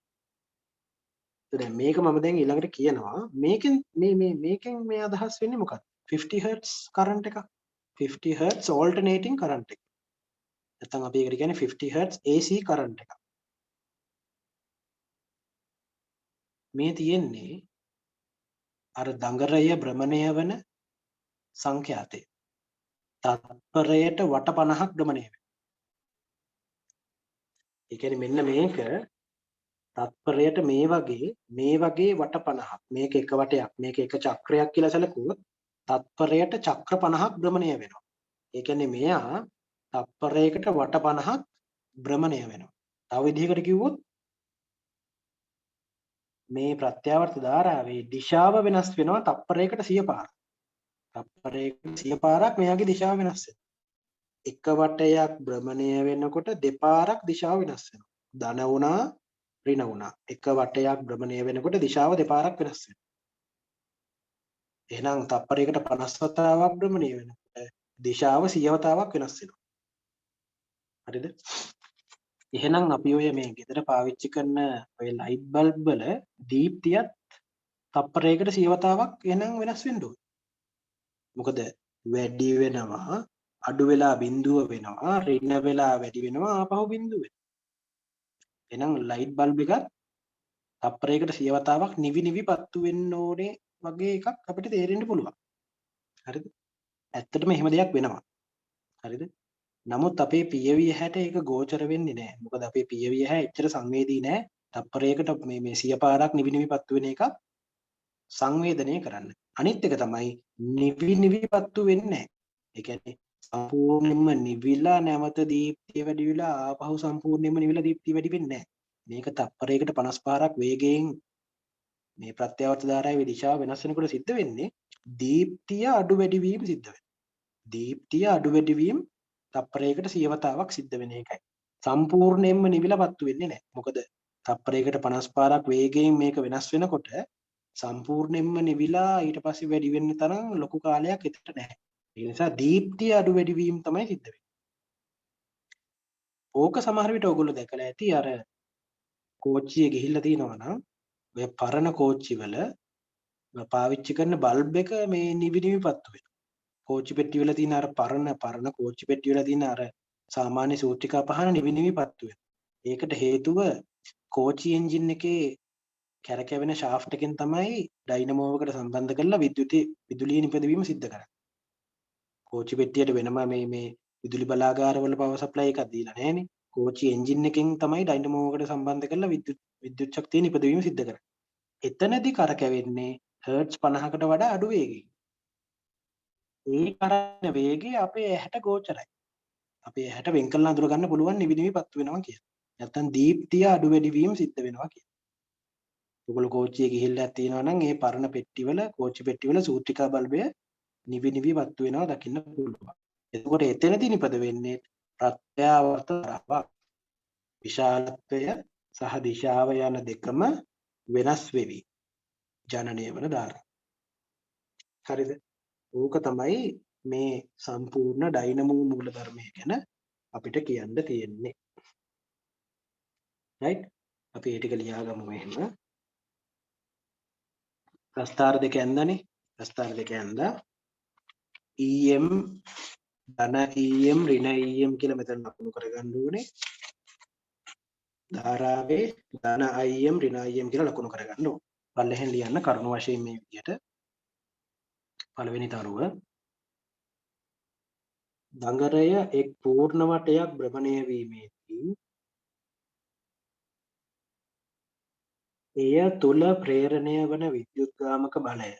දැන් මේක මම දැන් ඊළඟට කියනවා මේකෙන් මේ අදහස් වෙන්නේ මොකක්ද? 50 Hz current එකක්. 50 Hz alternating current එක. නැත්නම් අපි ඒකට කියන්නේ 50 Hz AC current එකක්. මේ තියෙන්නේ අර දඟරය භ්‍රමණය වන සංඛ්‍යාතය. තත්පරයට වට 50ක් භ්‍රමණය වෙනවා. ඒ කියන්නේ මෙන්න මේක තත්පරයට මේ වගේ වට 50ක්. මේක එක වටයක්. මේක එක චක්‍රයක් කියලා සැලකුවොත් තත්පරයට චක්‍ර 50ක් භ්‍රමණය වෙනවා. ඒ කියන්නේ මෙයා තත්පරයකට වට 50ක් භ්‍රමණය වෙනවා. තව විදිහකට කිව්වොත් මේ ප්‍රත්‍යාවර්ත ධාරාවේ දිශාව වෙනස් වෙනවා තත්පරයකට 100 පාරක්. තත්පරයකට 100 පාරක් මෙයාගේ දිශාව වෙනස් වෙනවා. එක වටයක් භ්‍රමණය වෙනකොට දෙපාරක් දිශාව වෙනස් වෙනවා. ධන වුණා ඍණ වුණා. එක වටයක් භ්‍රමණය වෙනකොට දිශාව දෙපාරක් වෙනස් වෙනවා. එහෙනම් තත්පරයකට 50 වතාවක් භ්‍රමණය වෙනකොට දිශාව 100 වතාවක් වෙනස් වෙනවා. හරිද? එහෙනම් අපි ඔය මේ ගෙදර පාවිච්චි කරන ඔය ලයිට් බල්බ් වල දීප්තියත් තප්පරයකට 100 වතාවක් එහෙනම් වෙනස් වෙන්න ඕනේ. මොකද වැඩි වෙනවා අඩු වෙලා බිඳුව වෙනවා ඍණ වෙලා වැඩි වෙනවා ආපහු බිඳුව වෙනවා. එහෙනම් ලයිට් බල්බ් එකත් තප්පරයකට 100 වතාවක් නිවි පත්තු වෙන්න ඕනේ වගේ එකක් අපිට තේරෙන්න පුළුවන්. හරිද? ඇත්තටම එහෙම දෙයක් වෙනවා. හරිද? නමුත් අපේ පියවි ඇහැට ඒක ගෝචර වෙන්නේ නැහැ. මොකද අපේ පියවි ඇහැ එච්චර සංවේදී නැහැ. තප්පරයකට මේ 100 පාරක් නිවි පත්තු වෙන එක සංවේදනය කරන්න. අනිත් එක තමයි නිවි පත්තු වෙන්නේ නැහැ. ඒ කියන්නේ සම්පූර්ණයෙන්ම නිවිලා නැවත දීප්තිය වැඩි වෙලා ආපහු සම්පූර්ණයෙන්ම නිවිලා දීප්තිය වැඩි වෙන්නේ නැහැ. මේක තප්පරයකට 50 පාරක් වේගයෙන් මේ ප්‍රත්‍යාවර්ත ධාරාවේ දිශාව වෙනස් වෙනකොට සිද්ධ වෙන්නේ දීප්තිය අඩු වැඩි වීම සිද්ධ වෙනවා. දීප්තිය අඩු වැඩි වීම තප්පරයකට 100 වතාවක් සිද්ධ වෙන එකයි. සම්පූර්ණයෙන්ම නිවිලා පත්තු වෙන්නේ නැහැ. මොකද තප්පරයකට 50 පාරක් වේගයෙන් මේක වෙනස් වෙනකොට සම්පූර්ණයෙන්ම නිවිලා ඊට පස්සේ වැඩි වෙන්න තරම් ලොකු කාලයක් හිතට නැහැ. ඒ නිසා දීප්තිය අඩු වැඩි වීම තමයි සිද්ධ වෙන්නේ. ඕක සමහර විට ඔයගොල්ලෝ දැකලා ඇති අර කෝච්චියේ ගිහිල්ලා තියෙනවා නම් ඔය පරණ කෝච්චි වල පාවිච්චි කරන බල්බ් එක මේ නිවි පත්තු වෙනවා. කෝච්චි පෙට්ටි වල තියෙන අර පරණ කෝච්චි පෙට්ටි වල තියෙන අර සාමාන්‍ය සූත්‍රිකා පහන නිවි පත්තු වෙනවා. ඒකට හේතුව කෝච්චි එන්ජින් එකේ කැරකෙවෙන ෂාෆ්ට් එකෙන් තමයි ඩයිනමෝවකට සම්බන්ධ කරලා විදුලිය නිපදවීම සිද්ධ කරන්නේ. කෝච්චි පෙට්ටියට වෙනම මේ විදුලි බලාගාරවල පවර් සප්ලයි එකක් දීලා නැහැනේ. කෝච්චි එන්ජින් එකෙන් තමයි ඩයිනමෝවකට සම්බන්ධ කරලා විද්‍යුත් ශක්තිය නිපදවීම සිද්ධ කරන්නේ. එතනදී කරකැවෙන්නේ හර්ට්ස් 50කට වඩා අඩු වේගයකින්. ඒ කරන වේගය අපේ ඇහැට ගෝචරයි. අපේ ඇහැට වෙන් කරලා අඳුර ගන්න පුළුවන් නිවි පත්තු වෙනවා කියලා. නැත්තම් දීප්තිය අඩු වැඩි වීම සිද්ධ වෙනවා කියලා. ඔයගොල්ලෝ කෝච්චියේ ගිහිල්ලා තියෙනවා නම් ඒ පරණ පෙට්ටිවල කෝච්චි පෙට්ටිවල සූත්‍රිකා බල්බය නිවි නිවි වත් වෙනවා දකින්න පුළුවන්. එතකොට එතනදී නිපද වෙන්නේ ප්‍රත්‍යාවර්ත ධාරාවක්. විශාලත්වය සහ දිශාව යන දෙකම වෙනස් වෙවි ජනනය වන ධාරා. හරිද? ඕක තමයි මේ සම්පූර්ණ ඩයිනමෝ මූලධර්මය ගැන අපිට කියන්න තියෙන්නේ. රයිට්? අපි ඒ ටික ලියාගමු මෙහෙම. ප්‍රස්ථාර දෙක ඇන්දානේ. ප්‍රස්ථාර දෙක ඇන්දා EM ධන EM ඍණ EM කියලා මෙතන ලකුණු කරගන්න ඕනේ. ධාරාවේ ධන IM ඍණ IM කියලා ලකුණු කරගන්න ඕනේ. පල්ලෙහෙන් ලියන්න කරුණු වශයෙන් මේ විදිහට. පළවෙනි තරුව දඟරය එක් පූර්ණ වටයක් භ්‍රමණය වීමේදී එය තුල ප්‍රේරණය වන විද්‍යුත්ගාමක බලය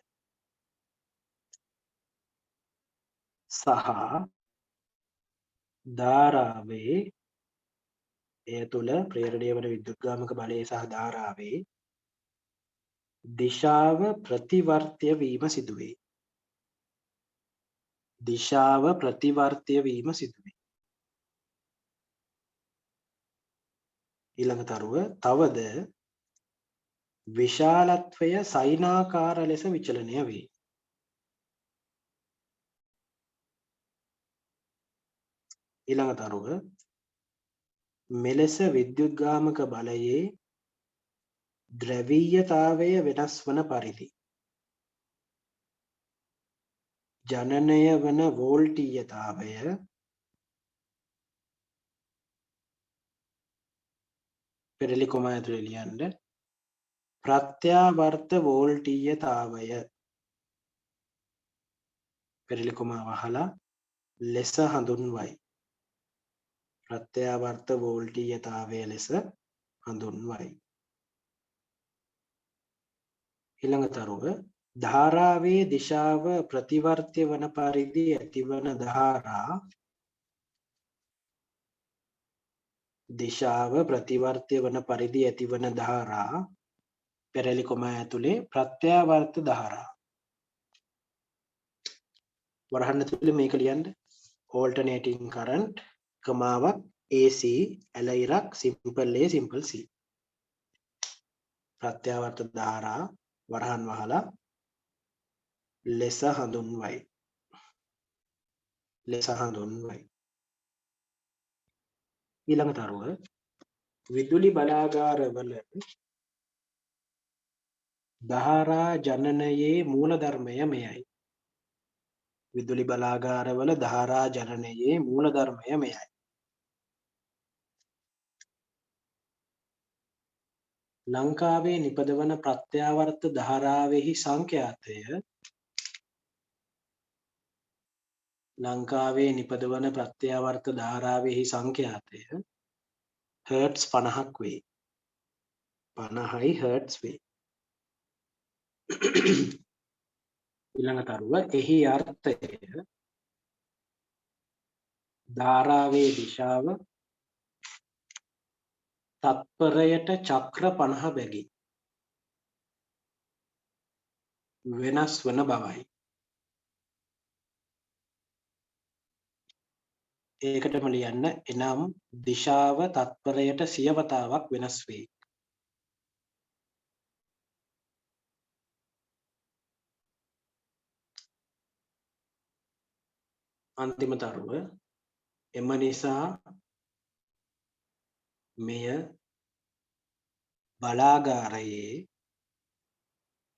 සහ ධාරාවේ එය තුල ප්‍රේරණය වන විද්‍යුත්ගාමක බලය සහ ධාරාවේ දිශාව ප්‍රතිවර්ත්‍ය වීම සිදුවේ. දිශාව ප්‍රතිවර්ත්‍ය වීම සිදුවේ. ඊළඟ තරුව තවද විශාලත්වය සයිනාකාර ලෙස විචලනය වේ. ඊළඟ තරුව මෙලෙස විද්‍යුත්ගාමක බලයේ ද්‍රවීයතාවය වෙනස් වන පරිදි ජනනය වන වෝල්ටීයතාවය පෙරලි කොමා ඇතුලේ ලියන්න ප්‍රත්‍යාවර්ත වෝල්ටීයතාවය පෙරලි කොමා වහලා ලෙස හඳුන්වයි. ප්‍රත්‍යාවර්ත වෝල්ටීයතාවය ලෙස හඳුන්වයි. ඊළඟ තරුව ධාරාවේ දිශාව ප්‍රතිවර්ත්‍ය වන පරිදි ඇතිවන ධාරා දිශාව ප්‍රතිවර්ත්‍ය වන පරිදි ඇතිවන ධාරා පෙරලි කොමා ඇතුලේ ප්‍රත්‍යාවර්ත ධාරා. වරහන් ඇතුලේ මේක ලියන්න alternating current කමාවක් AC ඇලයිරක් simple A simple C. ප්‍රත්‍යාවර්ත ධාරා වරහන් වහලා ලෙස හඳුන්වයි. ලෙස හඳුන්වයි. ඊළඟ තරුව විදුලි බලාගාරවල ධාරා ජනනයේ මූලධර්මය මෙයයි. විදුලි බලාගාරවල ධාරා ජනනයේ මූලධර්මය මෙයයි. ලංකාවේ නිපදවන ප්‍රත්‍යාවර්ත ධාරාවෙහි සංඛ්‍යාතය ලංකාවේ නිපදවන ප්‍රත්‍යාවර්ත ධාරාවෙහි සංඛ්‍යාතය හර්ට්ස් 50ක් වේ. 50යි හර්ට්ස් වේ. ඊළඟ තරුව එහි අර්ථය ධාරාවේ දිශාව තත්පරයට චක්‍ර 50 බැගින් වෙනස් වන බවයි. ඒකටම ලියන්න එනම් දිශාව තත්පරයට සිය වතාවක් වෙනස් වේ. අන්තිම තරුව එම නිසා මෙය බලාගාරයේ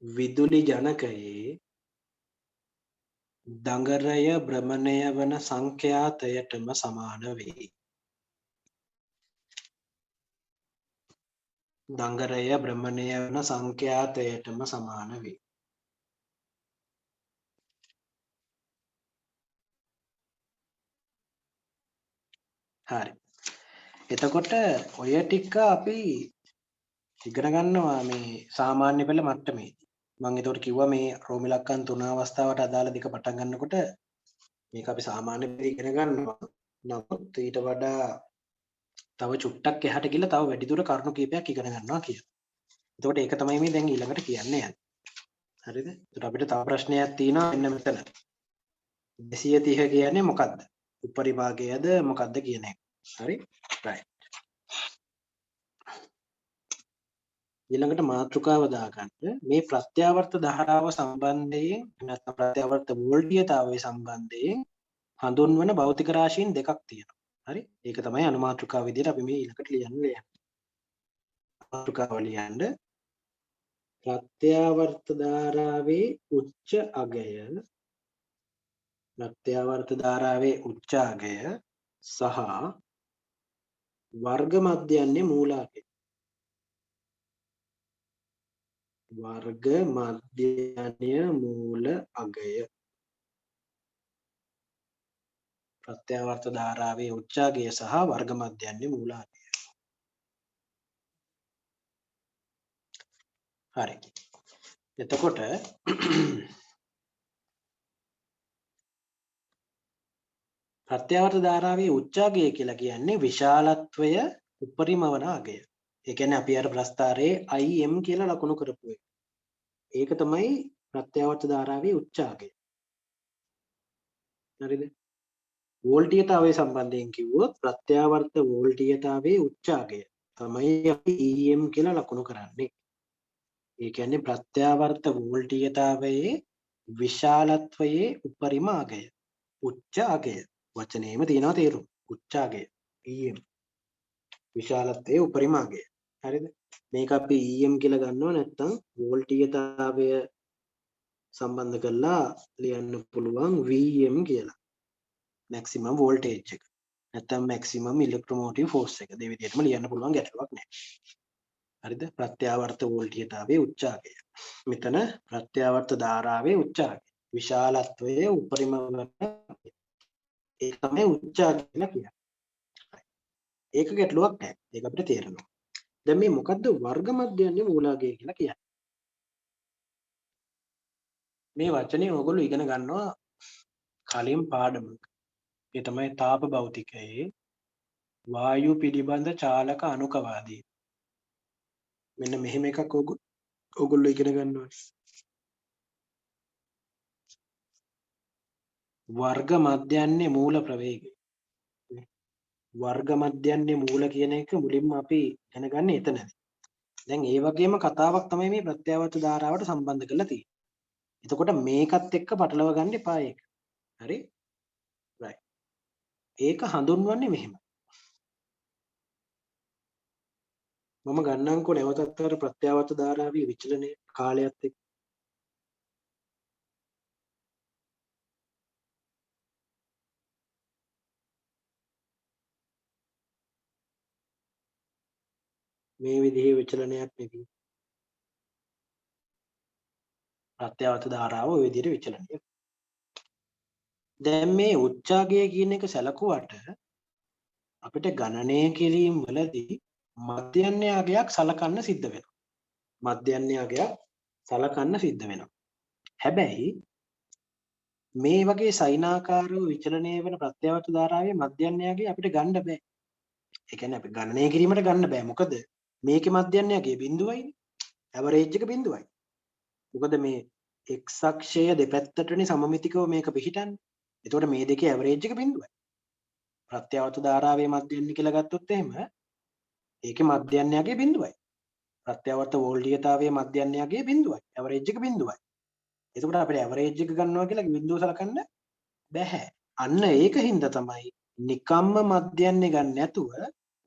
විදුලි ජනකයේ දඟරය භ්‍රමණය වන සංඛ්‍යාතයටම සමාන වේ. දඟරය භ්‍රමණය වන සංඛ්‍යාතයටම සමාන වේ. හරි. එතකොට ඔය ටික අපි ඉගෙන ගන්නවා මේ සාමාන්‍ය පෙළ මට්ටමේදී. මම ඒකට කිව්වා මේ රෝම ඉලක්කම් 3 අවස්ථාවට අදාළ දෙක පටන් ගන්නකොට මේක අපි සාමාන්‍ය පෙළ ඉගෙන ගන්නවා. නමුත් ඊට වඩා තව චුට්ටක් එහාට ගිහලා තව වැඩිදුර කරුණු කීපයක් ඉගෙන ගන්නවා කියලා. එතකොට ඒක තමයි මේ දැන් ඊළඟට කියන්නේ යන්නේ. හරිද? එතකොට අපිට තව ප්‍රශ්නයක් තියෙනවා මෙන්න මෙතන. 230 කියන්නේ මොකක්ද? උපරිභාගයද මොකක්ද කියන එක. හරි? right. ඊළඟට මාතෘකාව දාගන්න මේ ප්‍රත්‍යාවර්ත ධාරාව සම්බන්ධයෙන් නැත්නම් ප්‍රත්‍යාවර්ත වෝල්ටීයතාවය සම්බන්ධයෙන් හඳුන්වන භෞතික රාශීන් දෙකක් තියෙනවා. හරි? ඒක තමයි අනුමාතෘකාව විදිහට අපි මේ ඊළඟට ලියන්නේ. මාතෘකාව ලියන්න ප්‍රත්‍යාවර්ත ධාරාවේ උච්ච අගය ප්‍රත්‍යාවර්ත ධාරාවේ උච්ච අගය සහ වර්ග මධ්‍යන්නේ මූලාගය වර්ග මධ්‍යන්‍ය මූල අගය ප්‍රත්‍යාවර්ත ධාරාවේ උච්ච අගය සහ වර්ග මධ්‍යන්නේ මූලාගය. හරි. එතකොට ප්‍රත්‍යාවර්ත ධාරාවේ උච්ච අගය කියලා කියන්නේ විශාලත්වය උපරිම වන අගය. ඒ කියන්නේ අපි අර ප්‍රස්ථාරයේ IM කියලා ලකුණු කරපු එක. ඒක තමයි ප්‍රත්‍යාවර්ත ධාරාවේ උච්ච අගය. හරිද? වෝල්ටීයතාවය සම්බන්ධයෙන් කිව්වොත් ප්‍රත්‍යාවර්ත වෝල්ටීයතාවයේ උච්ච අගය තමයි අපි EM කියලා ලකුණු කරන්නේ. ඒ කියන්නේ ප්‍රත්‍යාවර්ත වෝල්ටීයතාවයේ විශාලත්වයේ උපරිම අගය. උච්ච අගය. වචනේම තියෙනවා තේරුම. උච්ච අගය. EM. විශාලත්වයේ උපරිම අගය. හරිද? මේක අපි EM කියලා ගන්නව නැත්නම් වෝල්ටීයතාවය සම්බන්ධ කරලා ලියන්න පුළුවන් VM කියලා. maximum voltage එක. නැත්නම් maximum electromotive force එක. මේ විදිහටම ලියන්න පුළුවන් ගැටලුවක් නැහැ. හරිද? ප්‍රත්‍යාවර්ත වෝල්ටීයතාවයේ උච්ච අගය. මෙතන ප්‍රත්‍යාවර්ත ධාරාවේ උච්ච අගය. විශාලත්වයේ උපරිම වන ඒක තමයි උච්ච අගය කියලා කියන්නේ. ඒක ගැටලුවක් නැහැ. ඒක අපිට තේරෙනවා. දැන් මේ මොකද්ද වර්ග මධ්‍යන්නේ මූලාගය කියලා කියන්නේ? මේ වචනේ ඔයගොල්ලෝ ඉගෙන ගන්නවා කලින් පාඩමක. ඒ තමයි තාප භෞතිකයේ වායු පිළිබඳ චාලක අනුකවාදී. මෙන්න මෙහෙම එකක් ඔයගොල්ලෝ ඉගෙන ගන්න ඕනේ. වර්ග මධ්‍යන්නේ මූල ප්‍රවේගය. වර්ග මධ්‍යන්නේ මූල කියන එක මුලින්ම අපි ඉගෙන ගන්න එතනදී. දැන් ඒ වගේම කතාවක් තමයි මේ ප්‍රත්‍යාවර්ත ධාරාවට සම්බන්ධ කරලා තියෙන්නේ. එතකොට මේකත් එක්ක පටලව ගන්න එපා ඒක. හරි? right. ඒක හඳුන්වන්නේ මෙහෙම. මම ගන්නම්කෝ නැවතත් අර ප්‍රත්‍යාවර්ත ධාරාවේ විචලනයේ කාලයත් එක්ක. මේ විදිහේ විචලනයක් නෙදී. ප්‍රත්‍යාවර්ත ධාරාව ඔය විදිහට විචලනය. දැන් මේ උච්චාගය කියන එක සැලකුවට අපිට ගණනය කිරීම වලදී මධ්‍යන්‍ය අගයක් සලකන්න සිද්ධ වෙනවා. මධ්‍යන්‍ය අගයක් සලකන්න සිද්ධ වෙනවා. හැබැයි මේ වගේ සයිනාකාරව විචලනය වෙන ප්‍රත්‍යාවර්ත ධාරාවේ මධ්‍යන්‍ය අගය අපිට ගන්න බෑ. ඒ කියන්නේ අපි ගණනය කිරීමට ගන්න බෑ. මොකද මේකේ මධ්‍යන්‍ය අගය බිඳුවයිනේ. ඇවරේජ් එක බිඳුවයි. මොකද මේ x අක්ෂය දෙපැත්තටනේ සමමිතිකව මේක පිහිටන්නේ. එතකොට මේ දෙකේ ඇවරේජ් එක බිඳුවයි. ප්‍රත්‍යාවර්ත ධාරාවේ මධ්‍යන්‍ය කියලා ගත්තොත් එහෙම ඒකේ මධ්‍යන්‍ය අගය බිඳුවයි. ප්‍රත්‍යාවර්ත වෝල්ටීයතාවයේ මධ්‍යන්‍ය අගය බිඳුවයි. ඇවරේජ් එක බිඳුවයි. එතකොට අපිට ඇවරේජ් එක ගන්නවා කියලා බිඳුව සලකන්න බැහැ. අන්න ඒකින්ද තමයි නිකම්ම මධ්‍යන්‍ය ගන්න නැතුව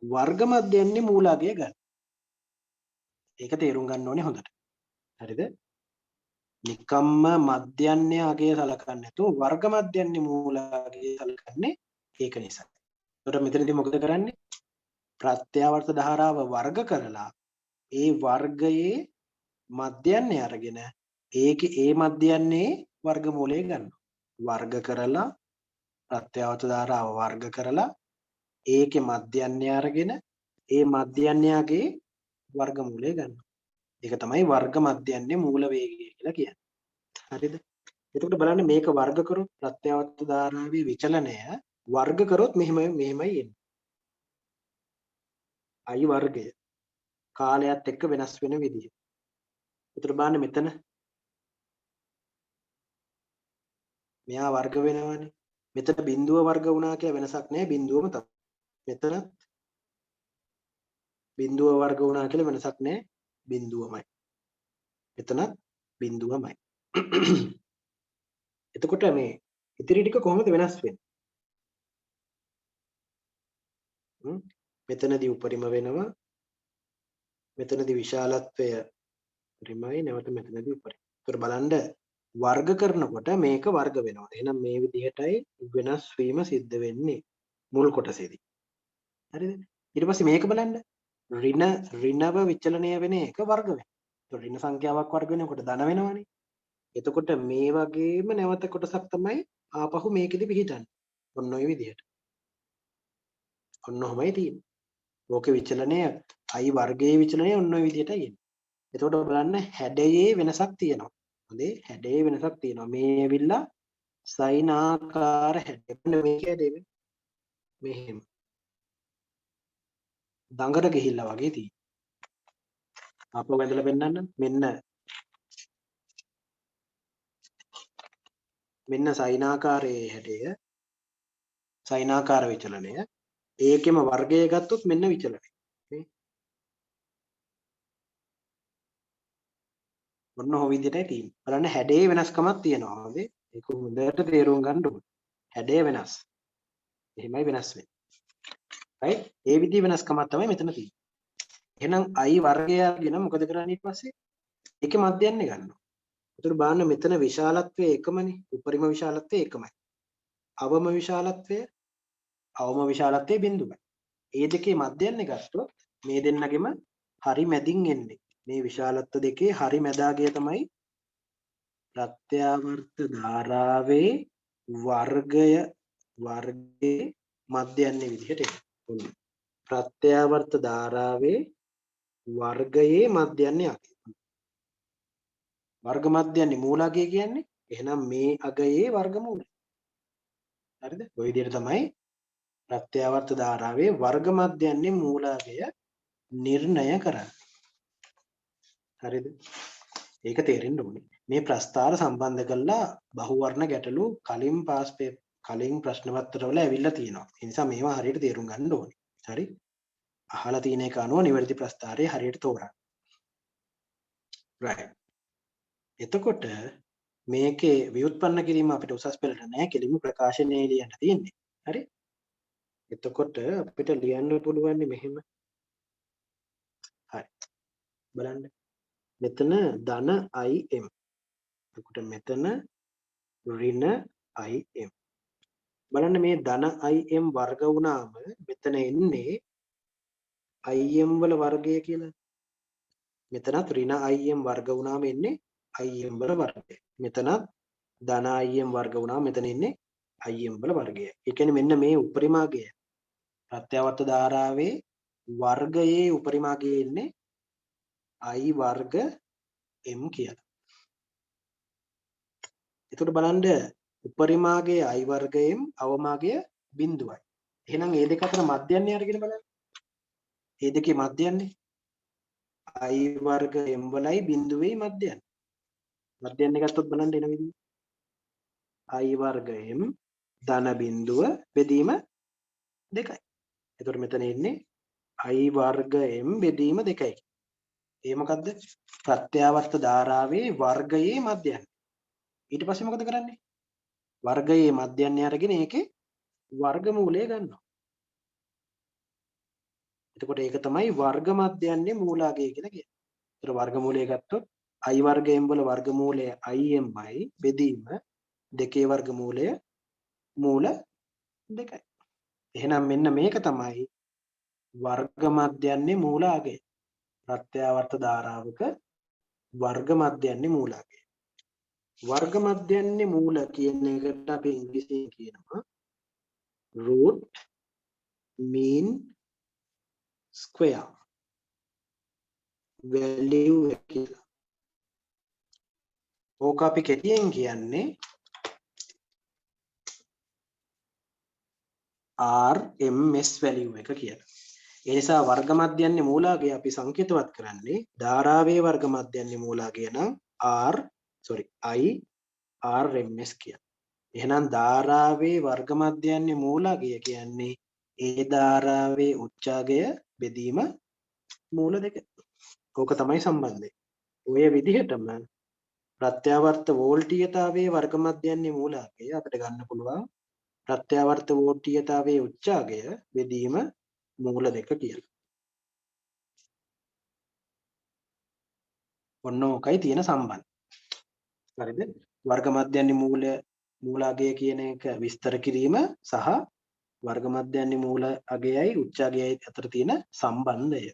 වර්ග මධ්‍යන්‍ය මූලාගය ගන්න. ඒක තේරුම් ගන්න ඕනේ හොඳට. හරිද? නිකම්ම මධ්‍යන්‍ය අගය සලකන්නේ නැතුව වර්ග මධ්‍යන්‍ය මූලාගය සලකන්නේ ඒක නිසා. එතකොට මෙතනදී මොකද කරන්නේ? ප්‍රත්‍යාවර්ත ධාරාව වර්ග කරලා ඒ වර්ගයේ මධ්‍යන්‍ය අරගෙන ඒකේ ඒ මධ්‍යන්නේ වර්ගමූලය ගන්නවා. වර්ග කරලා ප්‍රත්‍යාවර්ත ධාරාව වර්ග කරලා ඒකේ මධ්‍යන්‍ය අරගෙන ඒ මධ්‍යන්‍යගේ වර්ගමූලය ගන්නවා. ඒක තමයි වර්ග මධ්‍යන්නේ මූල වේගය කියලා කියන්නේ. හරිද? එතකොට බලන්න මේක වර්ග කරොත් ප්‍රත්‍යාවර්ත ධාරාවේ විචලනය වර්ග කරොත් මෙහෙමයි එන්නේ. i වර්ගය කාලයත් එක්ක වෙනස් වෙන විදිය. උතර බලන්න මෙතන මෙයා වර්ග වෙනවනේ. මෙතන බිඳුව වර්ග වුණා කියලා වෙනසක් නැහැ බිඳුවම තමයි. මෙතන බිඳුව වර්ග වුණා කියලා වෙනසක් නැහැ බිඳුවමයි. මෙතනත් බිඳුවමයි. එතකොට මේ ඉතිරි ටික කොහොමද වෙනස් වෙන්නේ? මෙතනදී උපරිම වෙනවා. මෙතනදී විශාලත්වය උපරිමයි නැවත මෙතනදී උපරිම. ඒතර බලන්න වර්ග කරනකොට මේක වර්ග වෙනවා. එහෙනම් මේ විදිහටයි වෙනස් වීම සිද්ධ වෙන්නේ මුල් කොටසේදී. හරිද? ඊට පස්සේ මේක බලන්න. ඍණව විචලනය වෙන එක වර්ග වෙනවා. ඒතර ඍණ සංඛ්‍යාවක් වර්ග වෙනකොට ධන වෙනවනේ. එතකොට මේ වගේම නැවත කොටසක් තමයි ආපහු මේකෙදි පිහිටන්නේ. ඔන්න ඔය විදිහට. ඔන්න ඔහමයි තියෙන්නේ. ඕකේ විචලනය i වර්ගයේ විචලනය ඔන්න ඔය විදිහටයි එන්නේ. එතකොට බලන්න හැඩයේ වෙනසක් තියෙනවා. හොඳේ හැඩයේ වෙනසක් තියෙනවා. මේ ඇවිල්ලා සයිනාකාර හැඩය. මේක හැඩේ මෙහෙම. දඟර ගිහිල්ලා වගේ තියෙනවා. අපව වැදලා පෙන්නන්න. මෙන්න සයිනාකාරයේ හැඩය. සයිනාකාර විචලනය. ඒකෙම වර්ගය ගත්තොත් මෙන්න විචලනය. ඔන්න ඔය විදිහටයි තියෙන්නේ. බලන්න හැඩයේ වෙනස්කමක් තියෙනවා. හරිද? ඒක හොඳට තේරුම් ගන්න ඕනේ. හැඩය වෙනස්. එහෙමයි වෙනස් වෙන්නේ. right? ඒ විදිහේ වෙනස්කමක් තමයි මෙතන තියෙන්නේ. එහෙනම් i වර්ගය අරගෙන මොකද කරන්නේ ඊට පස්සේ? ඒකේ මධ්‍යන්නේ ගන්නවා. ඒතර බලන්න මෙතන විශාලත්වය එකමනේ. උපරිම විශාලත්වය එකමයි. අවම විශාලත්වය බිඳුවයි. ඒ දෙකේ මධ්‍යන්නේ ගත්තොත් මේ දෙන්නගෙම හරි මැදින් එන්නේ. මේ විශාලත්ව දෙකේ හරි මැදාගිය තමයි ප්‍රත්‍යාවර්ත ධාරාවේ වර්ගයේ මධ්‍යන්නේ විදිහට එන්නේ. ප්‍රත්‍යාවර්ත ධාරාවේ වර්ගයේ මධ්‍යන්නේ අගය. වර්ග මධ්‍යන්නේ මූලාගය කියන්නේ එහෙනම් මේ අගයේ වර්ගමූලය. හරිද? ඔය විදිහට තමයි ප්‍රත්‍යාවර්ත ධාරාවේ වර්ග මධ්‍යන්නේ මූලාගය නිර්ණය කරන්නේ. හරිද? ඒක තේරෙන්න ඕනේ. මේ ප්‍රස්තාර සම්බන්ධ කරලා බහුවර්ණ ගැටලු කලින් කලින් ප්‍රශ්න පත්‍රවල ඇවිල්ලා තියෙනවා. ඒ නිසා මේවා හරියට තේරුම් ගන්න ඕනේ. හරි? අහලා තියෙන එක අනුව නිවැරදි ප්‍රස්තාරය හරියට තෝරන්න. right. එතකොට මේකේ ව්‍යුත්පන්න කිරීම අපිට උසස් පෙළට නෑ කෙලින්ම ප්‍රකාශනයේ ලියන්න තියෙන්නේ. හරි? එතකොට අපිට ලියන්න පුළුවන් මෙහෙම. හරි. බලන්න. මෙතන ධන im. එතකොට මෙතන ඍණ im. බලන්න මේ ධන im වර්ග වුණාම මෙතන එන්නේ im වල වර්ගය කියලා. මෙතනත් ඍණ im වර්ග වුණාම එන්නේ im වල වර්ගය. මෙතනත් ධන im වර්ග වුණාම මෙතන එන්නේ im වල වර්ගය. ඒ කියන්නේ මෙන්න මේ උපරිමාගය ප්‍රත්‍යාවර්ත ධාරාවේ වර්ගයේ උපරිමාගය එන්නේ i වර්ග m කියලා. එතකොට බලන්න උපරිමාගයේ i වර්ග m අවමාගය බිඳුවයි. එහෙනම් මේ දෙක අතර මධ්‍යන්නේ අරගෙන බලන්න. මේ දෙකේ මධ්‍යන්නේ i වර්ග m වලයි බිඳුවේ මධ්‍යන්නේ. මධ්‍යන්නේ ගත්තොත් බලන්න එන විදිහ. i වර්ග m ධන බිඳුව බෙදීම 2යි. එතකොට මෙතන එන්නේ i වර්ග m බෙදීම 2යි. ඒ මොකද්ද? ප්‍රත්‍යාවර්ත ධාරාවේ වර්ගයේ මධ්‍යන්නේ. ඊට පස්සේ මොකද කරන්නේ? වර්ගයේ මධ්‍යන්නේ අරගෙන ඒකේ වර්ගමූලය ගන්නවා. එතකොට ඒක තමයි වර්ග මධ්‍යන්නේ මූලාගය කියලා කියන්නේ. ඒතර වර්ගමූලය ගත්තොත් i වර්ග m වල වර්ගමූලය imයි බෙදීම 2 වර්ගමූලය මූල 2යි. එහෙනම් මෙන්න මේක තමයි වර්ග මධ්‍යන්නේ මූලාගය. ප්‍රත්‍යාවර්ත ධාරාවක වර්ග මධ්‍යන්නේ මූලාගය. වර්ග මධ්‍යන්නේ මූල කියන එකට අපි ඉංග්‍රීසියෙන් කියනවා root mean square value කියලා. ඕක අපි කෙටියෙන් කියන්නේ RMS value එක කියලා. ඒ නිසා වර්ග මධ්‍යන්‍ය මූලාගය අපි සංකේතවත් කරන්නේ ධාරාවේ වර්ග මධ්‍යන්‍ය මූලාගය නම් I RMS කියන. එහෙනම් ධාරාවේ වර්ග මධ්‍යන්‍ය මූලාගය කියන්නේ ඒ ධාරාවේ උච්චාගය බෙදීම මූල දෙක. ඕක තමයි සම්බන්ධය. ඔය විදිහටම ප්‍රත්‍යාවර්ත වෝල්ටීයතාවයේ වර්ග මධ්‍යන්‍ය මූලාගය අපිට ගන්න පුළුවන් ප්‍රත්‍යාවර්ත වෝල්ටීයතාවයේ උච්චාගය බෙදීම මූල දෙක කියලා. ඔන්න ඕකයි තියෙන සම්බන්ධය. හරිද? වර්ග මධ්‍යන්‍ය මූලාගය කියන එක විස්තර කිරීම සහ වර්ග මධ්‍යන්‍ය මූලාගයයි උච්චාගයයි අතර තියෙන සම්බන්ධය.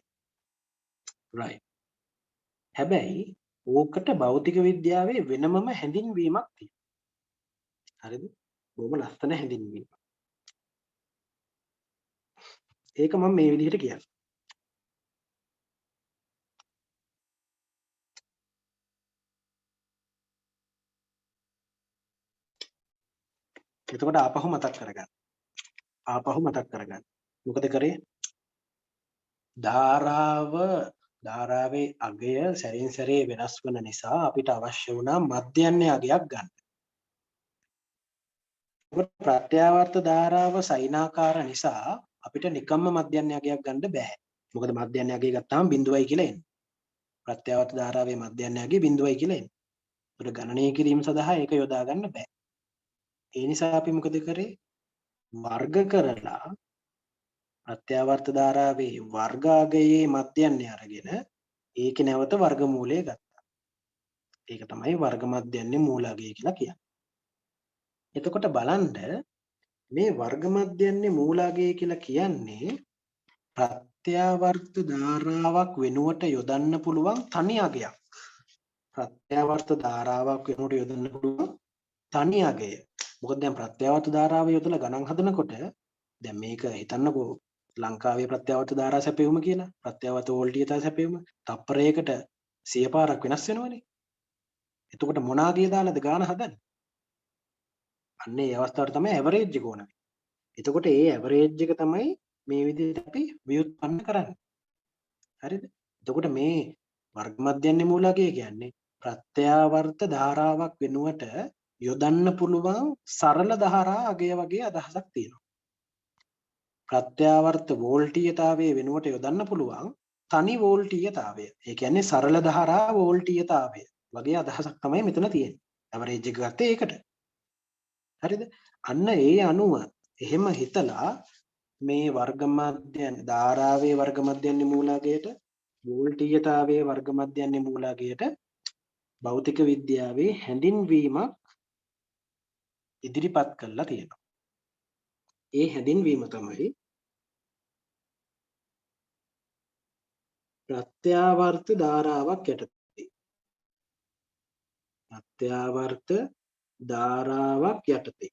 right. හැබැයි ඕකට භෞතික විද්‍යාවේ වෙනමම හැඳින්වීමක් තියෙනවා. හරිද? බොහොම ලස්සන හැඳින්වීමක්. ඒක මම මේ විදිහට කියන්නේ. එතකොට ආපහු මතක් කරගන්න. මොකද කරේ? ධාරාවේ අගය සැරින් සැරේ වෙනස් වන නිසා අපිට අවශ්‍ය වුණා මධ්‍යන්‍ය අගයක් ගන්න. ප්‍රත්‍යාවර්ත ධාරාව සයිනාකාර නිසා අපිට නිකම්ම මධ්‍යන්‍ය අගයක් ගන්න බෑ. මොකද මධ්‍යන්‍ය අගය ගත්තාම 0යි කියලා එන්නේ. ප්‍රත්‍යාවර්ත ධාරාවේ මධ්‍යන්‍ය අගය 0යි කියලා එන්නේ. ඒකට ගණනය කිරීම සඳහා ඒක යොදා ගන්න බෑ. ඒ නිසා අපි මොකද කරේ? වර්ග කරලා ප්‍රත්‍යාවර්ත ධාරාවේ වර්ගාගයේ මධ්‍යන්‍ය අරගෙන ඒකේ නැවත වර්ගමූලය ගත්තා. ඒක තමයි වර්ග මධ්‍යන්‍ය මූලාගය කියලා කියන්නේ. එතකොට බලන්න මේ වර්ග මධ්‍යන්‍ය මූලාගය කියලා කියන්නේ ප්‍රත්‍යාවර්ත ධාරාවක් වෙනුවට යොදන්න පුළුවන් තනි අගයක්. ප්‍රත්‍යාවර්ත ධාරාවක් වෙනුවට යොදන්න පුළුවන් තනි අගය. මොකද දැන් ප්‍රත්‍යාවර්ත ධාරාව යොදලා ගණන් හදනකොට දැන් මේක හිතන්නකෝ ලංකාවේ ප්‍රත්‍යාවර්ත ධාරා සැපයුම කියලා. ප්‍රත්‍යාවර්ත වෝල්ටීයතා සැපයුම තප්පරයකට 100 පාරක් වෙනස් වෙනවනේ. එතකොට මොන අගය දාලාද ගාන හදන්නේ? අන්න ඒ අවස්ථාවට තමයි ඇවරේජ් එක ඕන. එතකොට ඒ ඇවරේජ් එක තමයි මේ විදිහට අපි ව්‍යුත්පන්න කරන්නේ. හරිද? එතකොට මේ වර්ග මධ්‍යන්‍ය මූලාගය කියන්නේ ප්‍රත්‍යාවර්ත ධාරාවක් වෙනුවට යොදන්න පුළුවන් සරල ධාරා අගය වගේ අදහසක් තියෙනවා. ප්‍රත්‍යාවර්ත වෝල්ටීයතාවයේ වෙනුවට යොදන්න පුළුවන් තනි වෝල්ටීයතාවය. ඒ කියන්නේ සරල ධාරා වෝල්ටීයතාවය වගේ අදහසක් තමයි මෙතන තියෙන්නේ. ඇවරේජ් එක ගත්තේ ඒකට. හරිද? අන්න ඒ අනුව එහෙම හිතලා මේ වර්ග මධ්‍යන්‍ය ධාරාවේ වර්ග මධ්‍යන්‍ය මූලාගයට වෝල්ටීයතාවයේ වර්ග මධ්‍යන්‍ය මූලාගයට භෞතික විද්‍යාවේ හැඳින්වීමක් ඉදිරිපත් කරලා තියෙනවා. ඒ හැඳින්වීම තමයි ප්‍රත්‍යාවර්ත ධාරාවක් යටතේ. ප්‍රත්‍යාවර්ත ධාරාවක් යටතේ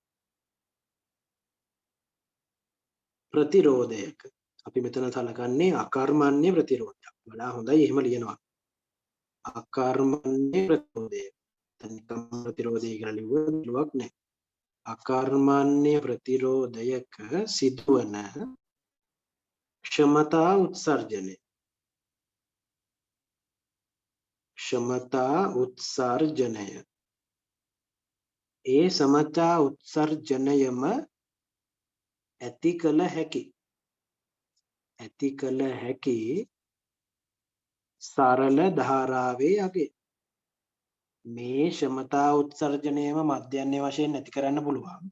ප්‍රතිරෝධයක අපි මෙතන සලකන්නේ අකර්මණ්‍ය ප්‍රතිරෝධයක්. වඩා හොඳයි එහෙම ලියනවා. අකර්මණ්‍ය ප්‍රතිරෝධය. තනිකම ප්‍රතිරෝධය කියලා ලියුවක් නැහැ. අකර්මණ්‍ය ප්‍රතිරෝධයක සිදුවන ක්ෂමතා උත්සර්ජනය. ක්ෂමතා උත්සර්ජනය. ඒ සමතා උත්සර්ජනයම ඇති කළ හැකි සරල ධාරාවේ අගය. මේ ක්ෂමතා උත්සර්ජනයම මධ්‍යන්‍ය වශයෙන් නැති කරන්න පුළුවන්.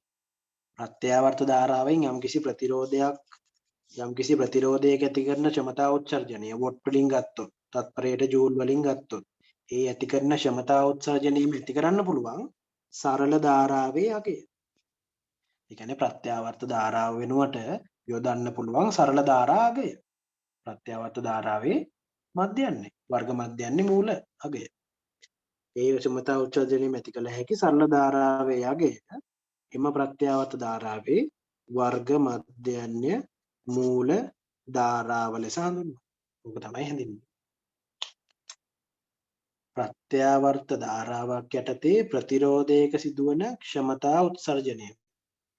ප්‍රත්‍යාවර්ත ධාරාවෙන් යම්කිසි ප්‍රතිරෝධයක ඇති කරන ක්ෂමතා උත්සර්ජනය වොට් වලින් ගත්තොත් තත්පරයට ජූල් වලින් ගත්තොත් ඒ ඇති කරන ක්ෂමතා උත්සර්ජනයම ඇති කරන්න පුළුවන් සරල ධාරාවේ අගය. ඒ කියන්නේ ප්‍රත්‍යාවර්ත ධාරාව වෙනුවට යොදන්න පුළුවන් සරල ධාරා අගය. ප්‍රත්‍යාවර්ත ධාරාවේ මධ්‍යන්‍ය වර්ග මධ්‍යන්‍ය මූල අගය. ඒ ක්ෂමතා උත්සර්ජනයම ඇති කළ හැකි සරල ධාරාවේ අගය එම ප්‍රත්‍යාවර්ත ධාරාවේ වර්ග මධ්‍යන්‍ය මූල ධාරාව ලෙස හඳුන්වනවා. ඕක තමයි හැඳින්වෙන්නේ. ප්‍රත්‍යාවර්ත ධාරාවක් යටතේ ප්‍රතිරෝධයක සිදුවන ක්ෂමතා උත්සර්ජනය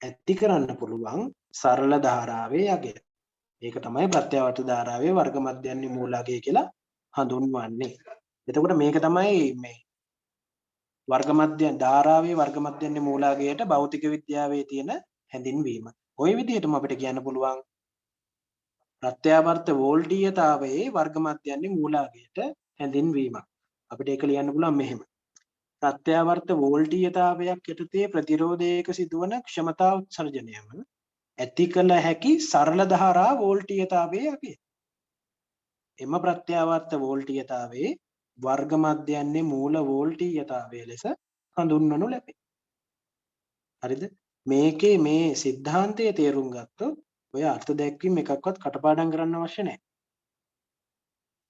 ඇති කරන්න පුළුවන් සරල ධාරාවේ අගය. ඒක තමයි ප්‍රත්‍යාවර්ත ධාරාවේ වර්ග මධ්‍යන්නේ මූලාගය කියලා හඳුන්වන්නේ. එතකොට මේක තමයි මේ වර්ග මධ්‍ය ධාරාවේ වර්ග මධ්‍යන්නේ මූලාගයට භෞතික විද්‍යාවේ තියෙන හැඳින්වීම. ওই විදිහටම අපිට කියන්න පුළුවන් ප්‍රත්‍යාවර්ත වෝල්ටීයතාවයේ වර්ග මධ්‍යන්නේ මූලාගයට හැඳින්වීමක්. අපිට ඒක ලියන්න පුළුවන් මෙහෙම. ප්‍රත්‍යාවර්ත වෝල්ටීයතාවයක් යටතේ ප්‍රතිරෝධයක සිදුවන ක්ෂමතා උත්සර්ජනයම ඇති කළ හැකි සරල ධාරා වෝල්ටීයතාවයේ අගය. එම ප්‍රත්‍යාවර්ත වෝල්ටීයතාවයේ වර්ග මධ්‍යන්නේ මූල වෝල්ටීයතාවය ලෙස හඳුන්වනු ලැබේ. හරිද? මේකේ මේ સિદ્ધාන්තය තේරුම් ගත්තොත් ඔය අර්ථ දැක්වීම එකක්වත් කටපාඩම් කරන්න අවශ්‍ය නැහැ.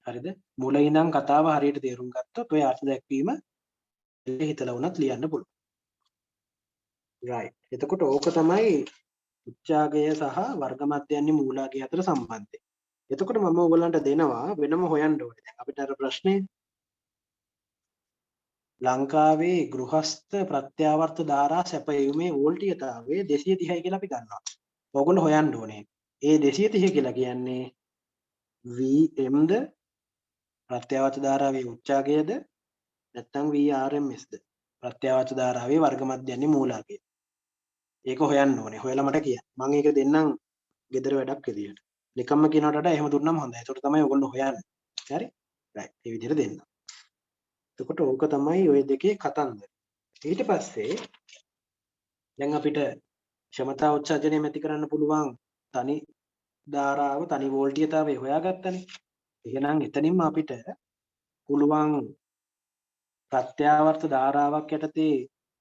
හරිද? මුල ඉඳන් කතාව හරියට තේරුම් ගත්තොත් ඔය අර්ථ දැක්වීම හිතලා වුණත් ලියන්න පුළුවන්. right. එතකොට ඕක තමයි උච්චාගය සහ වර්ග මධ්‍යන්නේ මූලාගය අතර සම්බන්ධය. එතකොට මම ඔයගලන්ට දෙනවා වෙනම හොයන්න ඕනේ. දැන් අපිට අර ප්‍රශ්නේ ලංකාවේ ගෘහස්ත ප්‍රත්‍යාවර්ත ධාරා සැපයීමේ වෝල්ටීයතාවය 230යි කියලා අපි ගන්නවා. ඔයගොල්ලෝ හොයන්න ඕනේ. ඒ 230 කියලා කියන්නේ Vmද ප්‍රත්‍යාවර්ත ධාරාවේ උච්චාගයද නැත්නම් Vrms ද ප්‍රත්‍යාවර්ත ධාරාවේ වර්ග මධ්‍යන්නේ මූලාගය. ඒක හොයන්න ඕනේ. හොයලා මට කියන්න. මම ඒක දෙන්නම් ගෙදර වැඩක් විදියට. නිකම්ම කියනකට වඩා එහෙම දුන්නාම හොඳයි. ඒකට තමයි ඔයගොල්ලෝ හොයන්නේ. හරි? right. මේ විදිහට දෙන්න. එතකොට ඕක තමයි ওই දෙකේ කතන්දර. ඊට පස්සේ දැන් අපිට ක්ෂමතා උත්සර්ජනය ඇති කරන්න පුළුවන් තනි ධාරාව තනි වෝල්ටීයතාවය හොයාගත්තනේ. එහෙනම් එතනින්ම අපිට පුළුවන් ප්‍රත්‍යාවර්ත ධාරාවක් යටතේ